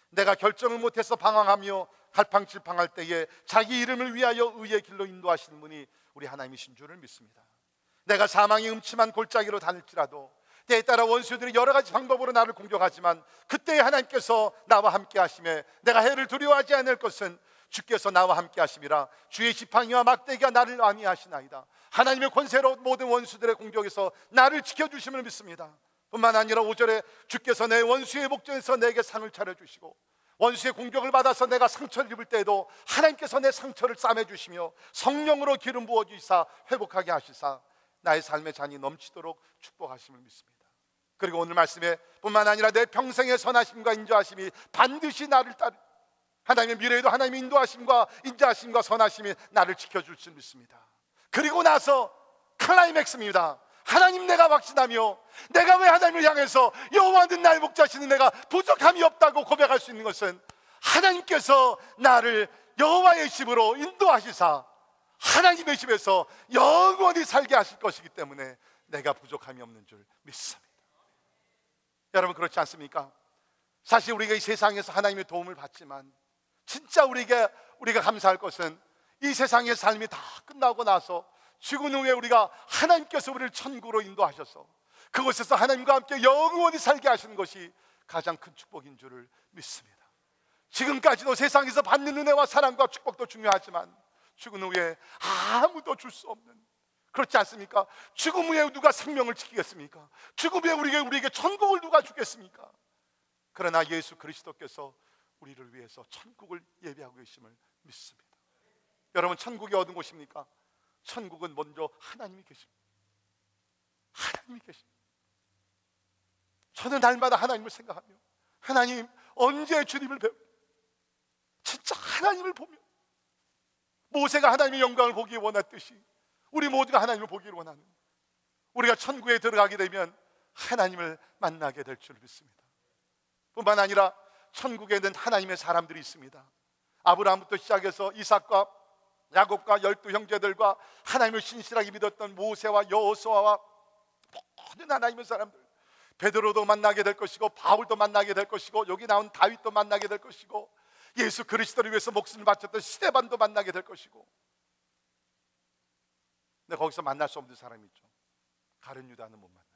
내가 결정을 못해서 방황하며 갈팡질팡할 때에 자기 이름을 위하여 의의 길로 인도하시는 분이 우리 하나님이신 줄을 믿습니다. 내가 사망의 음침한 골짜기로 다닐지라도 때에 따라 원수들이 여러 가지 방법으로 나를 공격하지만 그때에 하나님께서 나와 함께 하심에 내가 해를 두려워하지 않을 것은 주께서 나와 함께 하심이라. 주의 지팡이와 막대기가 나를 안위하시나이다. 하나님의 권세로 모든 원수들의 공격에서 나를 지켜주심을 믿습니다. 뿐만 아니라 5절에 주께서 내 원수의 목전에서 내게 상을 차려주시고, 원수의 공격을 받아서 내가 상처를 입을 때에도 하나님께서 내 상처를 싸매주시며 성령으로 기름 부어주시사 회복하게 하시사 나의 삶의 잔이 넘치도록 축복하심을 믿습니다. 그리고 오늘 말씀에 뿐만 아니라 내 평생의 선하심과 인자하심이 반드시 나를 따르, 하나님의 미래에도 하나님의 인도하심과 인자하심과 선하심이 나를 지켜줄 줄 믿습니다. 그리고 나서 클라이맥스입니다. 하나님, 내가 확신하며 내가 왜 하나님을 향해서 여호와는 나의 목자시니 내가 부족함이 없다고 고백할 수 있는 것은 하나님께서 나를 여호와의 집으로 인도하시사 하나님의 집에서 영원히 살게 하실 것이기 때문에 내가 부족함이 없는 줄 믿습니다. 여러분, 그렇지 않습니까? 사실 우리가 이 세상에서 하나님의 도움을 받지만 진짜 우리가 감사할 것은 이 세상의 삶이 다 끝나고 나서 죽은 후에 우리가 하나님께서 우리를 천국으로 인도하셔서 그곳에서 하나님과 함께 영원히 살게 하시는 것이 가장 큰 축복인 줄을 믿습니다. 지금까지도 세상에서 받는 은혜와 사랑과 축복도 중요하지만 죽은 후에 아무도 줄 수 없는, 그렇지 않습니까? 죽음 후에 누가 생명을 지키겠습니까? 죽음 후에 우리에게 천국을 누가 주겠습니까? 그러나 예수 그리스도께서 우리를 위해서 천국을 예비하고 계심을 믿습니다. 여러분, 천국이 어떤 곳입니까? 천국은 먼저 하나님이 계십니다. 하나님이 계십니다. 저는 날마다 하나님을 생각하며, 하나님 언제 주님을 배우, 진짜 하나님을 보며, 모세가 하나님의 영광을 보기 원했듯이 우리 모두가 하나님을 보기를 원하는, 우리가 천국에 들어가게 되면 하나님을 만나게 될 줄 믿습니다. 뿐만 아니라 천국에는 하나님의 사람들이 있습니다. 아브라함부터 시작해서 이삭과 야곱과 12 형제들과 하나님을 신실하게 믿었던 모세와 여호수아와 모든 하나님의 사람들, 베드로도 만나게 될 것이고 바울도 만나게 될 것이고 여기 나온 다윗도 만나게 될 것이고 예수 그리스도를 위해서 목숨을 바쳤던 스데반도 만나게 될 것이고, 근데 거기서 만날 수 없는 사람이 있죠. 가룟 유다는 못 만나요.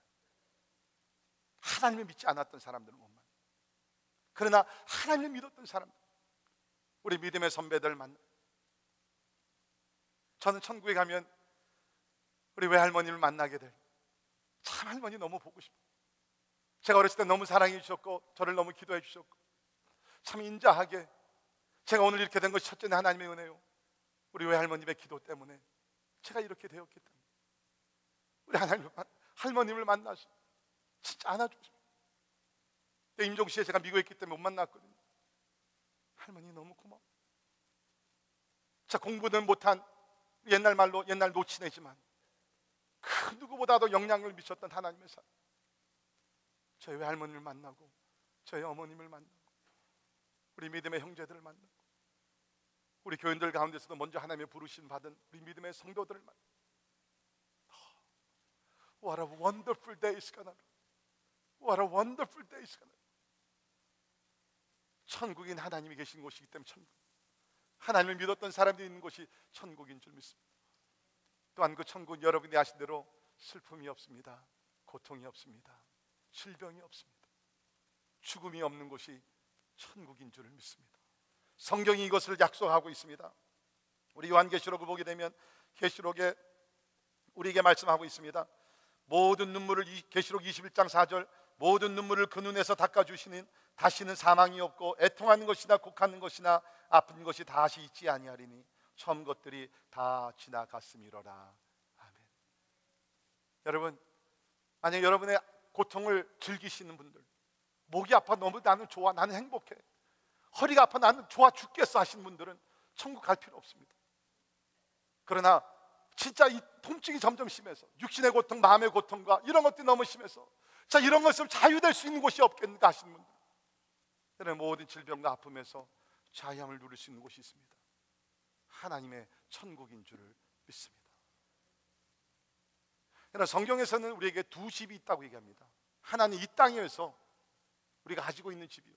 하나님을 믿지 않았던 사람들은 못 만나요. 그러나 하나님을 믿었던 사람들, 우리 믿음의 선배들 만나. 저는 천국에 가면 우리 외할머니를 만나게 될, 참 할머니 너무 보고 싶어요. 제가 어렸을 때 너무 사랑해 주셨고 저를 너무 기도해 주셨고 참 인자하게, 제가 오늘 이렇게 된 것이 첫째는 하나님의 은혜요, 우리 외할머님의 기도 때문에 제가 이렇게 되었기 때문에 우리 할머님을 만나서 진짜 안아주십시오. 그때 임종시에 제가 미국에 있기 때문에 못 만났거든요. 할머니 너무 고마워. 자, 공부는 못한, 옛날 말로 옛날 노치네지만 그 누구보다도 영향을 미쳤던 하나님의 사람, 저희 외할머니를 만나고 저희 어머님을 만나고 우리 믿음의 형제들을 만나고 우리 교인들 가운데서도 먼저 하나님의 부르심 받은 우리 믿음의 성도들을 만나고, What a wonderful day is gonna be. What a wonderful day is gonna be. 천국인 하나님이 계신 곳이기 때문에 천국, 하나님을 믿었던 사람들이 있는 곳이 천국인 줄 믿습니다. 또한 그 천국은 여러분이 아신 대로 슬픔이 없습니다. 고통이 없습니다. 질병이 없습니다. 죽음이 없는 곳이 천국인 줄을 믿습니다. 성경이 이것을 약속하고 있습니다. 우리 요한계시록을 보게 되면 계시록에 우리에게 말씀하고 있습니다. 모든 눈물을, 계시록 21장 4절, 모든 눈물을 그 눈에서 닦아주시는, 다시는 사망이 없고 애통하는 것이나 곡하는 것이나 아픈 것이 다시 있지 아니하리니 처음 것들이 다 지나갔음이로라. 아멘. 여러분, 만약 여러분의 고통을 즐기시는 분들, 목이 아파 너무 나는 좋아, 나는 행복해, 허리가 아파 나는 좋아 죽겠어 하시는 분들은 천국 갈 필요 없습니다. 그러나 진짜 이 통증이 점점 심해서 육신의 고통, 마음의 고통과 이런 것들이 너무 심해서 자, 이런 것을 자유될 수 있는 곳이 없겠는가 하시는 분들, 그런 모든 질병과 아픔에서 자유함을 누릴 수 있는 곳이 있습니다. 하나님의 천국인 줄을 믿습니다. 그러나 성경에서는 우리에게 두 집이 있다고 얘기합니다. 하나는 이 땅에서 우리가 가지고 있는 집이요,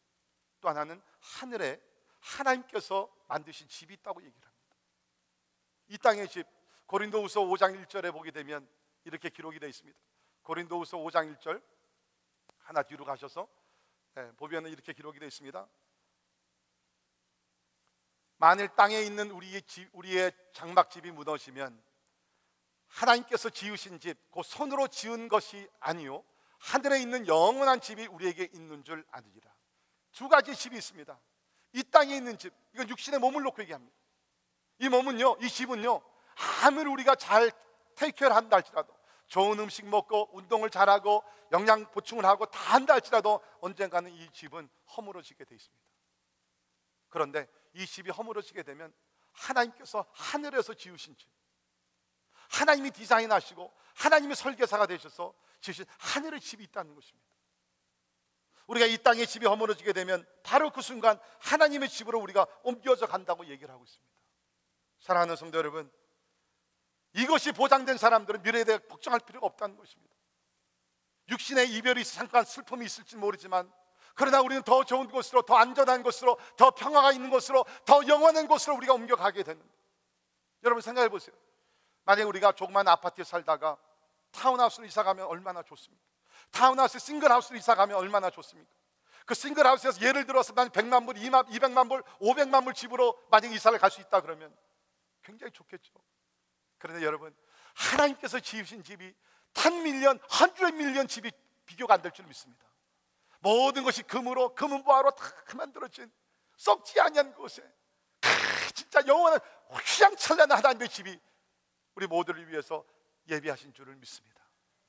또 하나는 하늘에 하나님께서 만드신 집이 있다고 얘기를 합니다. 이 땅의 집, 고린도후서 5장 1절에 보게 되면 이렇게 기록이 되어 있습니다. 고린도후서 5장 1절, 하나 뒤로 가셔서 보면 이렇게 기록이 되어 있습니다. 만일 땅에 있는 우리의 장막집이 무너지면 하나님께서 지으신 집, 그 손으로 지은 것이 아니요 하늘에 있는 영원한 집이 우리에게 있는 줄 아느니라. 두 가지 집이 있습니다. 이 땅에 있는 집, 이건 육신의 몸을 놓고 얘기합니다. 이 몸은요, 이 집은요, 아무리 우리가 잘 테이크케어를 한다 할지라도, 좋은 음식 먹고 운동을 잘하고 영양 보충을 하고 다 한다 할지라도 언젠가는 이 집은 허물어지게 돼 있습니다. 그런데 이 집이 허물어지게 되면 하나님께서 하늘에서 지으신 집, 하나님이 디자인하시고 하나님이 설계사가 되셔서 지으신 하늘의 집이 있다는 것입니다. 우리가 이 땅의 집이 허물어지게 되면 바로 그 순간 하나님의 집으로 우리가 옮겨져 간다고 얘기를 하고 있습니다. 사랑하는 성도 여러분, 이것이 보장된 사람들은 미래에 대해 걱정할 필요가 없다는 것입니다. 육신의 이별이 있어 잠깐 슬픔이 있을지 모르지만 그러나 우리는 더 좋은 곳으로, 더 안전한 곳으로, 더 평화가 있는 곳으로, 더 영원한 곳으로 우리가 옮겨가게 되는, 여러분 생각해 보세요. 만약에 우리가 조그만 아파트에 살다가 타운하우스로 이사가면 얼마나 좋습니까? 타운하우스 싱글하우스로 이사가면 얼마나 좋습니까? 그 싱글하우스에서 예를 들어서 만 100만 불, 200만 불, 500만 불 집으로 만약에 이사를 갈 수 있다 그러면 굉장히 좋겠죠. 그런데 여러분, 하나님께서 지으신 집이 10밀리언, 100밀리언 집이 비교가 안 될 줄 믿습니다. 모든 것이 금으로, 금은보화로 다 만들어진 썩지 아니한 곳에 진짜 영원한 휘황찬란한 하나님의 집이 우리 모두를 위해서 예비하신 줄을 믿습니다.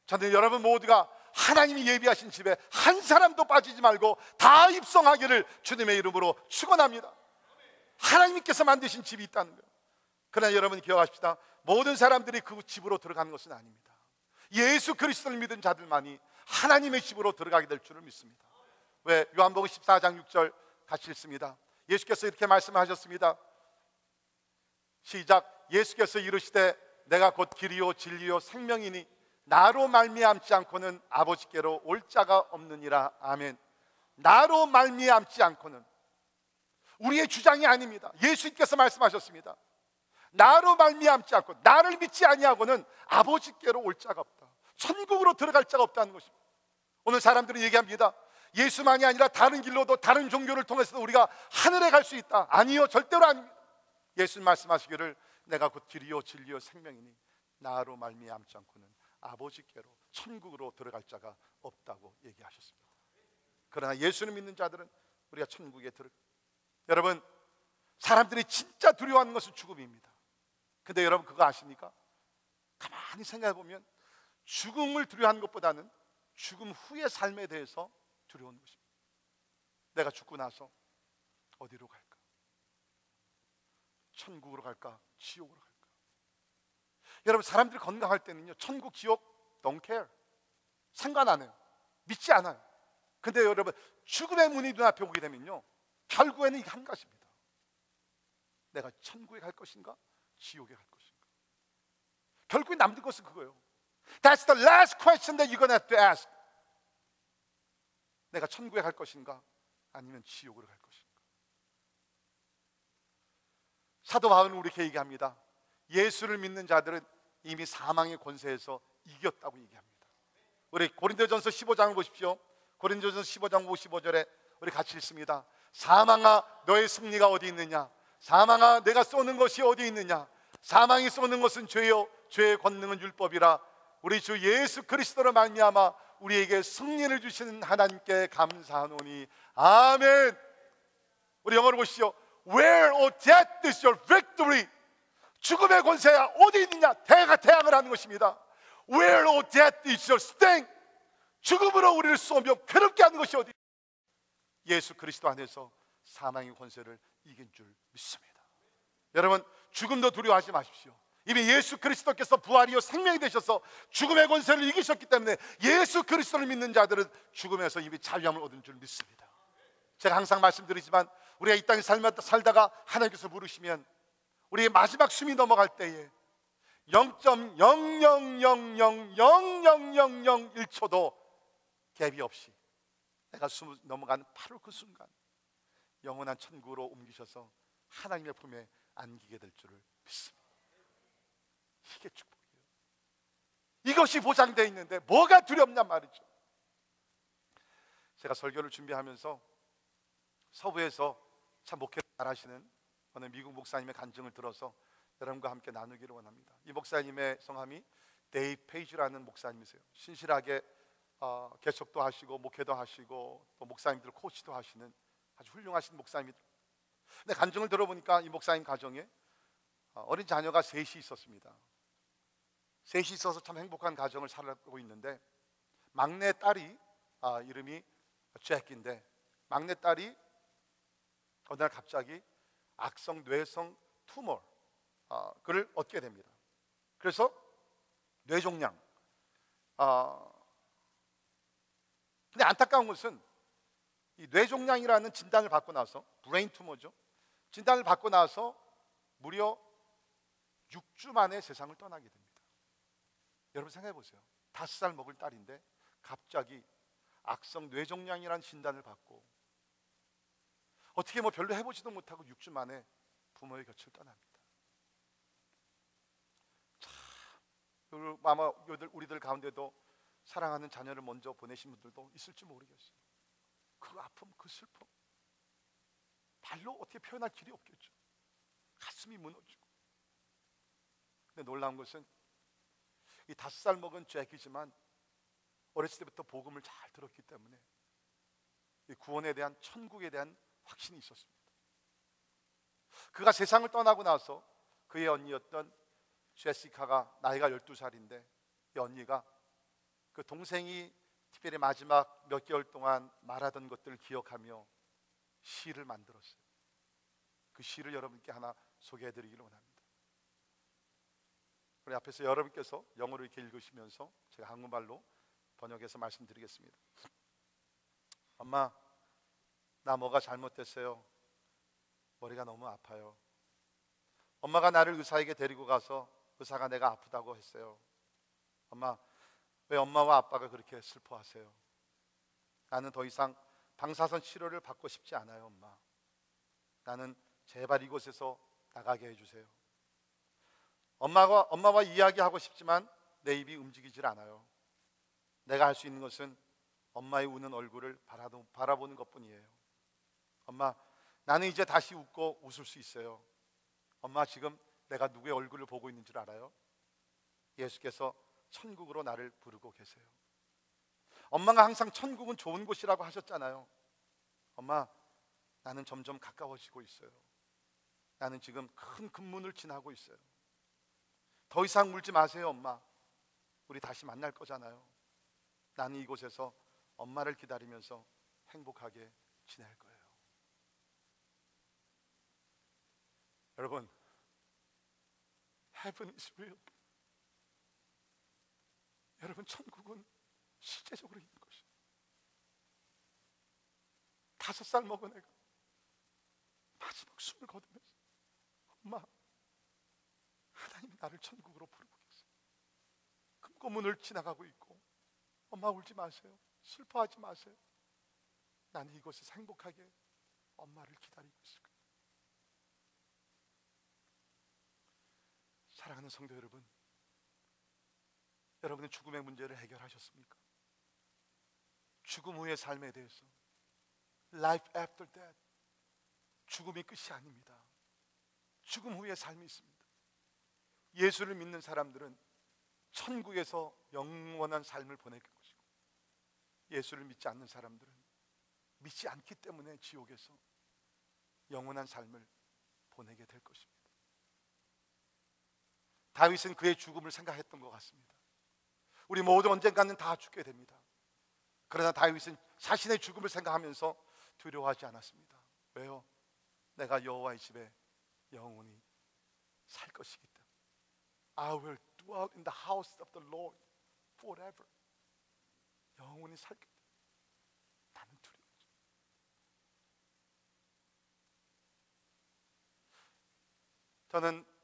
저는 여러분 모두가 하나님이 예비하신 집에 한 사람도 빠지지 말고 다 입성하기를 주님의 이름으로 축원합니다. 하나님께서 만드신 집이 있다는 거예요. 그러나 여러분 기억하십시다. 모든 사람들이 그 집으로 들어가는 것은 아닙니다. 예수 그리스도를 믿은 자들만이 하나님의 집으로 들어가게 될 줄을 믿습니다. 왜? 요한복음 14장 6절 같이 읽습니다. 예수께서 이렇게 말씀하셨습니다. 시작. 예수께서 이르시되 내가 곧 길이요 진리요 생명이니 나로 말미암지 않고는 아버지께로 올 자가 없느니라. 아멘. 나로 말미암지 않고는, 우리의 주장이 아닙니다. 예수님께서 말씀하셨습니다. 나로 말미암지 않고, 나를 믿지 아니하고는 아버지께로 올 자가 없다. 천국으로 들어갈 자가 없다는 것입니다. 오늘 사람들은 얘기합니다. 예수만이 아니라 다른 길로도, 다른 종교를 통해서도 우리가 하늘에 갈 수 있다. 아니요, 절대로 아닙니다. 예수님 말씀하시기를 내가 곧 길이요 진리요 생명이니 나로 말미암지 않고는 아버지께로, 천국으로 들어갈 자가 없다고 얘기하셨습니다. 그러나 예수를 믿는 자들은 우리가 천국에 여러분, 사람들이 진짜 두려워하는 것은 죽음입니다. 근데 여러분 그거 아십니까? 가만히 생각해 보면 죽음을 두려워하는 것보다는 죽음 후의 삶에 대해서 두려운 것입니다. 내가 죽고 나서 어디로 갈까? 천국으로 갈까? 지옥으로 갈까? 여러분, 사람들이 건강할 때는요, 천국, 지옥 don't care, 상관 안 해요. 믿지 않아요. 근데 여러분, 죽음의 문이 눈앞에 오게 되면요, 결국에는 이게 한 가지입니다. 내가 천국에 갈 것인가? 지옥에 갈 것인가? 결국에 남는 것은 그거예요. That's the last question that you're gonna have to ask. 내가 천국에 갈 것인가? 아니면 지옥으로 갈 것인가? 사도 바울은 우리에게 얘기합니다. 예수를 믿는 자들은 이미 사망의 권세에서 이겼다고 얘기합니다. 우리 고린도전서 15장을 보십시오. 고린도전서 15장 55절에 우리 같이 읽습니다. 사망아 너의 승리가 어디 있느냐? 사망아 내가 쏘는 것이 어디 있느냐? 사망이 쏘는 것은 죄요 죄의 권능은 율법이라. 우리 주 예수 그리스도로 말미암아 우리에게 승리를 주시는 하나님께 감사하노니 아멘. 우리 영어로 보시죠. Where, O death, is your victory? 죽음의 권세가 어디 있느냐? 태양을 하는 것입니다. Where, O death, is your sting? 죽음으로 우리를 쏘며 괴롭게 하는 것이 어디? 예수 그리스도 안에서 사망의 권세를 이긴 줄 믿습니다. 여러분, 죽음도 두려워하지 마십시오. 이미 예수 그리스도께서 부활이요 생명이 되셔서 죽음의 권세를 이기셨기 때문에 예수 그리스도를 믿는 자들은 죽음에서 이미 자유함을 얻은 줄 믿습니다. 제가 항상 말씀드리지만 우리가 이 땅에 살다가 하나님께서 부르시면 우리의 마지막 숨이 넘어갈 때에 0.000000001초도 갭이 없이 내가 숨 넘어가는 바로 그 순간 영원한 천국으로 옮기셔서 하나님의 품에 안기게 될 줄을 믿습니다. 이게 축복이에요. 이것이 보장되어 있는데 뭐가 두렵냔 말이죠. 제가 설교를 준비하면서 서부에서 참 목회를 잘하시는 어느 미국 목사님의 간증을 들어서 여러분과 함께 나누기를 원합니다. 이 목사님의 성함이 데이브 페이지라는 목사님이세요. 신실하게 개척도 하시고 목회도 하시고 또 목사님들 코치도 하시는 아주 훌륭하신 목사님입니다. 근데 간증을 들어보니까 이 목사님 가정에 어린 자녀가 셋이 있었습니다. 셋이 있어서 참 행복한 가정을 살고 있는데 막내 딸이 이름이 잭인데 막내 딸이 어느 날 갑자기 악성 뇌성 투머 그를 얻게 됩니다. 그래서 뇌종양. 근데 안타까운 것은 이 뇌종양이라는 진단을 받고 나서 브레인 투머죠. 진단을 받고 나서 무려 6주 만에 세상을 떠나게 됩니다. 여러분 생각해 보세요. 5살 먹을 딸인데 갑자기 악성 뇌종양이라는 진단을 받고 어떻게 별로 해보지도 못하고 6주 만에 부모의 곁을 떠납니다. 참, 아마 우리들 가운데도 사랑하는 자녀를 먼저 보내신 분들도 있을지 모르겠어요. 그 아픔, 그 슬픔 말로 어떻게 표현할 길이 없겠죠. 가슴이 무너지고. 근데 놀라운 것은 이 5살 먹은 잭이지만 어렸을 때부터 복음을 잘 들었기 때문에 이 구원에 대한, 천국에 대한 확신이 있었습니다. 그가 세상을 떠나고 나서 그의 언니였던 제시카가 나이가 12살인데 이 언니가 그 동생이 특별히 마지막 몇 개월 동안 말하던 것들을 기억하며 시를 만들었어요. 그 시를 여러분께 하나 소개해 드리기를 원합니다. 우리 앞에서 여러분께서 영어로 이렇게 읽으시면서 제가 한국말로 번역해서 말씀드리겠습니다. 엄마, 나 뭐가 잘못됐어요? 머리가 너무 아파요. 엄마가 나를 의사에게 데리고 가서 의사가 내가 아프다고 했어요. 엄마, 왜 엄마와 아빠가 그렇게 슬퍼하세요? 나는 더 이상 방사선 치료를 받고 싶지 않아요. 엄마, 나는 제발 이곳에서 나가게 해주세요. 엄마와 이야기하고 싶지만 내 입이 움직이질 않아요. 내가 할 수 있는 것은 엄마의 우는 얼굴을 바라보는 것뿐이에요. 엄마, 나는 이제 다시 웃고 웃을 수 있어요. 엄마, 지금 내가 누구의 얼굴을 보고 있는 줄 알아요? 예수께서 천국으로 나를 부르고 계세요. 엄마가 항상 천국은 좋은 곳이라고 하셨잖아요. 엄마, 나는 점점 가까워지고 있어요. 나는 지금 큰 금문을 지나고 있어요. 더 이상 울지 마세요. 엄마, 우리 다시 만날 거잖아요. 나는 이곳에서 엄마를 기다리면서 행복하게 지낼 거예요. 여러분, Heaven is real. 여러분, 천국은 실제적으로 있는 것이에요. 5살 먹은 애가 마지막 숨을 거두면서 엄마, 하나님이 나를 천국으로 부르고 계세요. 금고문을 지나가고 있고, 엄마 울지 마세요. 슬퍼하지 마세요. 나는 이곳에서 행복하게 엄마를 기다리고 있을 거예요. 사랑하는 성도 여러분, 여러분의 죽음의 문제를 해결하셨습니까? 죽음 후의 삶에 대해서, Life after death, 죽음이 끝이 아닙니다. 죽음 후의 삶이 있습니다. 예수를 믿는 사람들은 천국에서 영원한 삶을 보낼 것이고, 예수를 믿지 않는 사람들은 믿지 않기 때문에 지옥에서 영원한 삶을 보내게 될 것입니다. 다윗은 그의 죽음을 생각했던 것 같습니다. 우리 모두 언젠가는 다 죽게 됩니다. 그러나 다윗은 자신의 죽음을 생각하면서 두려워하지 않았습니다. 왜요? 내가 여호와의 집에 영원히 살 것이기 때문에. I will dwell in the house of the Lord forever. 영원히 살게 돼. 나는 두려워하지. 저는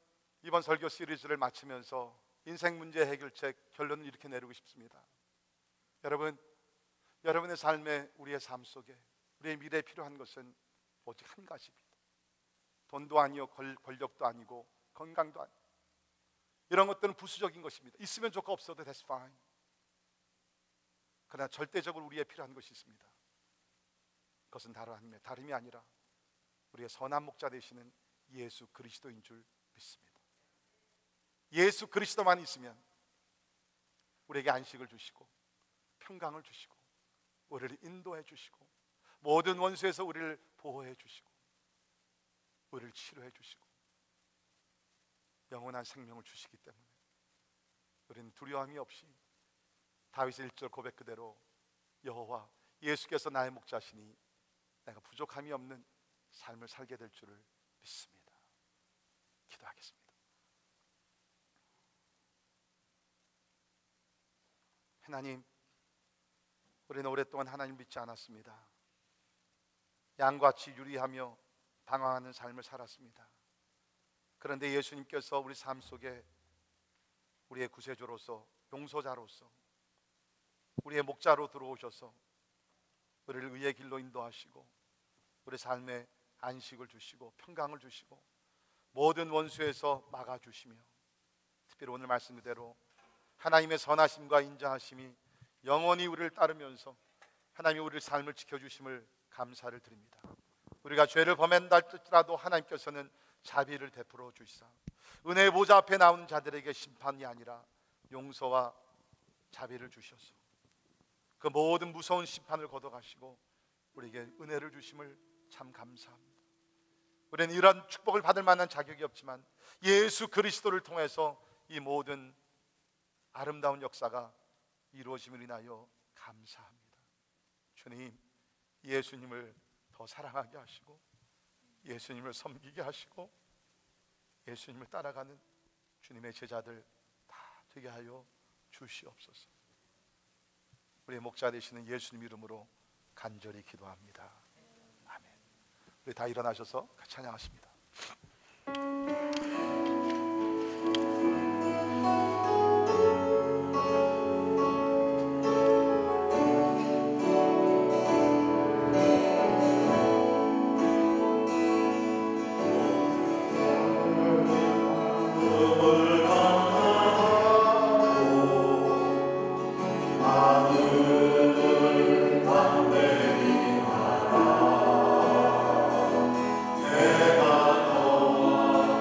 이번 설교 시리즈를 마치면서 인생 문제 해결책 결론을 이렇게 내리고 싶습니다. 여러분, 여러분의 삶에, 우리의 삶 속에, 우리의 미래에 필요한 것은 오직 한 가지입니다. 돈도 아니요, 권력도 아니고, 건강도 아니고, 이런 것들은 부수적인 것입니다. 있으면 좋고 없어도 that's fine. 그러나 절대적으로 우리에 필요한 것이 있습니다. 그것은 다름이 아니라 우리의 선한 목자 되시는 예수 그리스도인 줄 믿습니다. 예수 그리스도만 있으면 우리에게 안식을 주시고 평강을 주시고 우리를 인도해 주시고 모든 원수에서 우리를 보호해 주시고 우리를 치료해 주시고 영원한 생명을 주시기 때문에 우리는 두려움이 없이 다윗의 1절 고백 그대로 여호와 예수께서 나의 목자시니 내가 부족함이 없는 삶을 살게 될 줄을 믿습니다. 기도하겠습니다. 하나님, 우리는 오랫동안 하나님 믿지 않았습니다. 양같이 유리하며 방황하는 삶을 살았습니다. 그런데 예수님께서 우리 삶 속에 우리의 구세주로서, 용서자로서, 우리의 목자로 들어오셔서 우리를 의의 길로 인도하시고 우리 삶에 안식을 주시고 평강을 주시고 모든 원수에서 막아주시며, 특별히 오늘 말씀 그대로 하나님의 선하심과 인자하심이 영원히 우리를 따르면서 하나님이 우리의 삶을 지켜주심을 감사를 드립니다. 우리가 죄를 범한다 할지라도 하나님께서는 자비를 베풀어 주시사 은혜의 보좌 앞에 나오는 자들에게 심판이 아니라 용서와 자비를 주셔서 그 모든 무서운 심판을 걷어가시고 우리에게 은혜를 주심을 참 감사합니다. 우리는 이런 축복을 받을 만한 자격이 없지만 예수 그리스도를 통해서 이 모든 아름다운 역사가 이루어짐을 인하여 감사합니다. 주님, 예수님을 더 사랑하게 하시고 예수님을 섬기게 하시고 예수님을 따라가는 주님의 제자들 다 되게 하여 주시옵소서. 우리의 목자 되시는 예수님 이름으로 간절히 기도합니다. 아멘. 우리 다 일어나셔서 같이 찬양하십니다. 내가 너와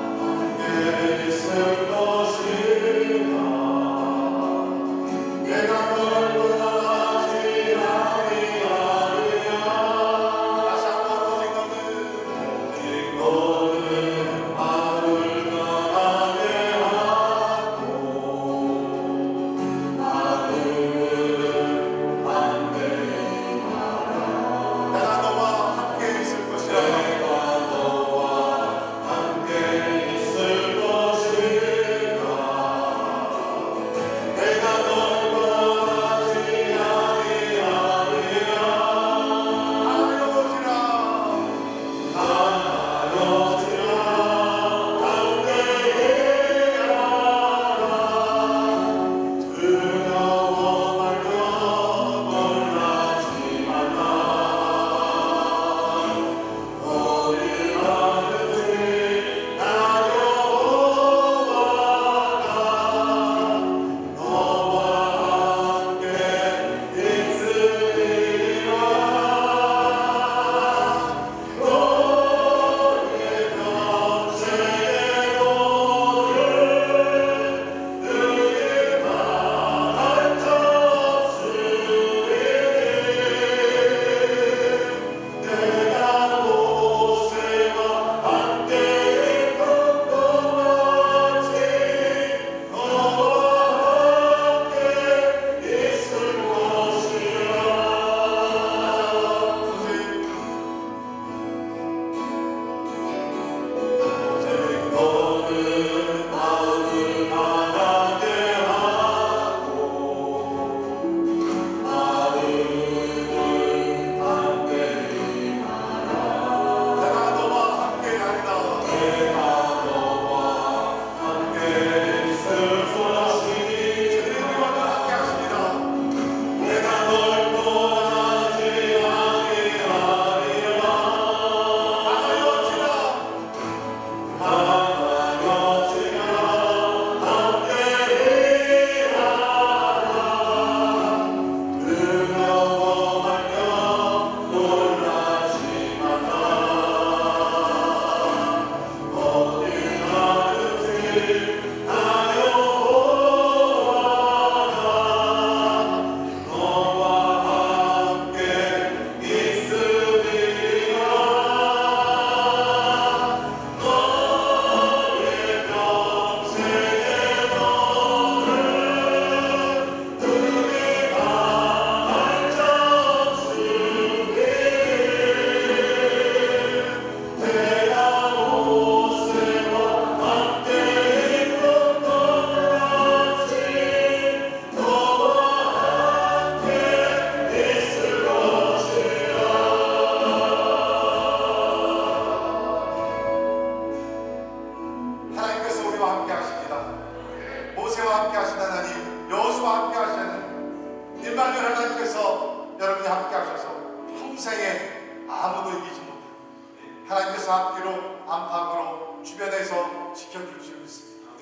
하나님께서 앞뒤로 안팎으로 주변에서 지켜줄 줄 믿습니다.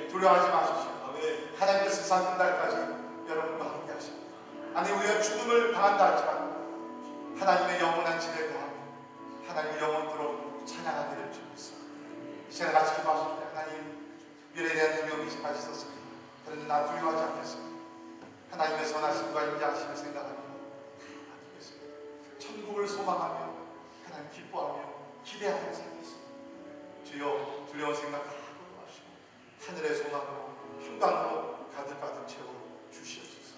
두려워하지 마십시오. 하나님께서 세상 끝날까지 여러분과 함께 하십니다. 아니 우리가 죽음을 당한다 할지라도 하나님의 영원한 집에 거하며 하나님의 영원토록 찬양하게 될 줄 믿습니다. 이 시간에 같이 기도하실 때 하나님, 미래에 대한 두려움이 많이 있었습니다. 그런데 나 두려워하지 않겠습니다. 하나님의 선하심과 인자하심을 생각하며 아끼겠습니다. 천국을 소망하며 하나님 기뻐하며 기대하며 살겠습니다. 주여, 두려운 생각 다 마시고 하늘의 소망으로 평강으로 가득가득 채워 주시옵소서.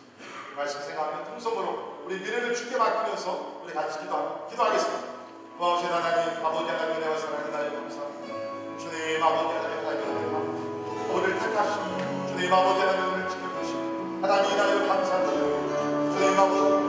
이 말씀 생각하며 통성으로 우리 미래를 주께 맡기면서 우리 같이 기도하겠습니다. 고마우신 하나님, 아버지 하나님 은혜와 사랑이 나의 감사합니다. 주님 아버지 하나님 감사합니다. 우리를 택하시고 주님 아버지 하나님 우리를 지켜주시고 하나님 나의 감사드립니다. 주님 아버지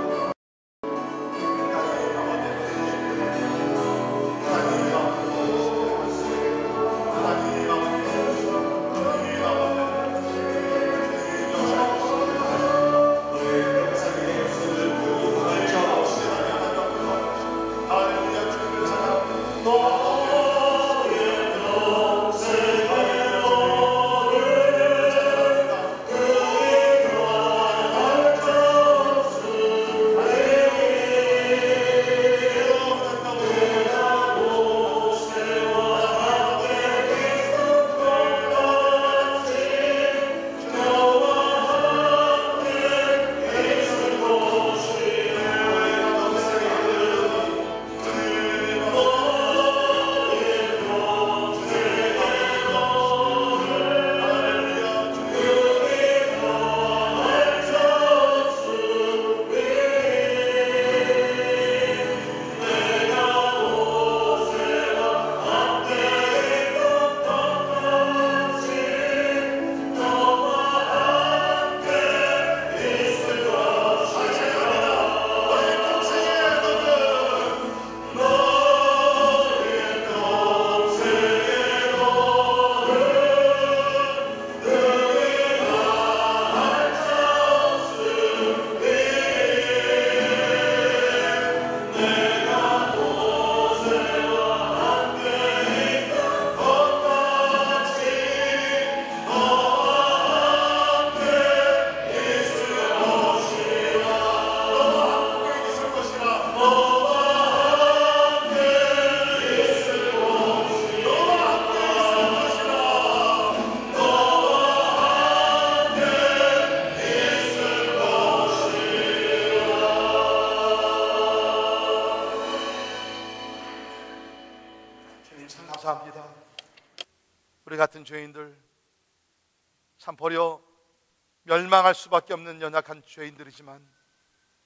감사합니다. 우리 같은 죄인들, 참 버려 멸망할 수밖에 없는 연약한 죄인들이지만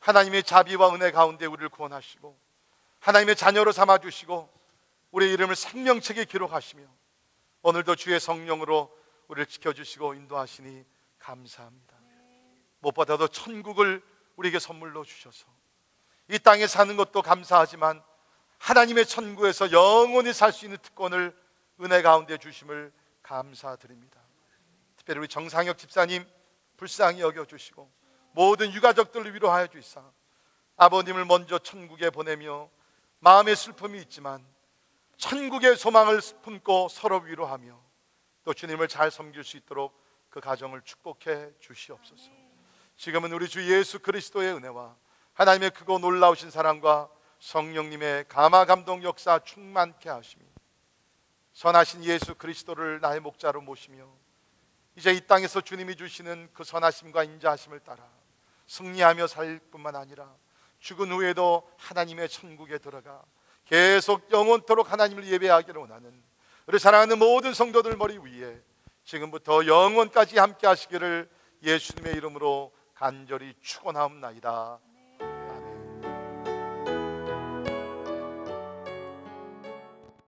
하나님의 자비와 은혜 가운데 우리를 구원하시고 하나님의 자녀로 삼아주시고 우리의 이름을 생명책에 기록하시며 오늘도 주의 성령으로 우리를 지켜주시고 인도하시니 감사합니다. 무엇보다도 천국을 우리에게 선물로 주셔서 이 땅에 사는 것도 감사하지만 하나님의 천국에서 영원히 살 수 있는 특권을 은혜 가운데 주심을 감사드립니다. 특별히 우리 정상혁 집사님 불쌍히 여겨주시고 모든 유가족들을 위로하여 주시사 아버님을 먼저 천국에 보내며 마음의 슬픔이 있지만 천국의 소망을 품고 서로 위로하며 또 주님을 잘 섬길 수 있도록 그 가정을 축복해 주시옵소서. 지금은 우리 주 예수 그리스도의 은혜와 하나님의 크고 놀라우신 사랑과 성령님의 감화 감동 역사 충만케 하시며 선하신 예수 그리스도를 나의 목자로 모시며 이제 이 땅에서 주님이 주시는 그 선하심과 인자하심을 따라 승리하며 살 뿐만 아니라 죽은 후에도 하나님의 천국에 들어가 계속 영원토록 하나님을 예배하기를 원하는 우리 사랑하는 모든 성도들 머리 위에 지금부터 영원까지 함께 하시기를 예수님의 이름으로 간절히 축원하옵나이다.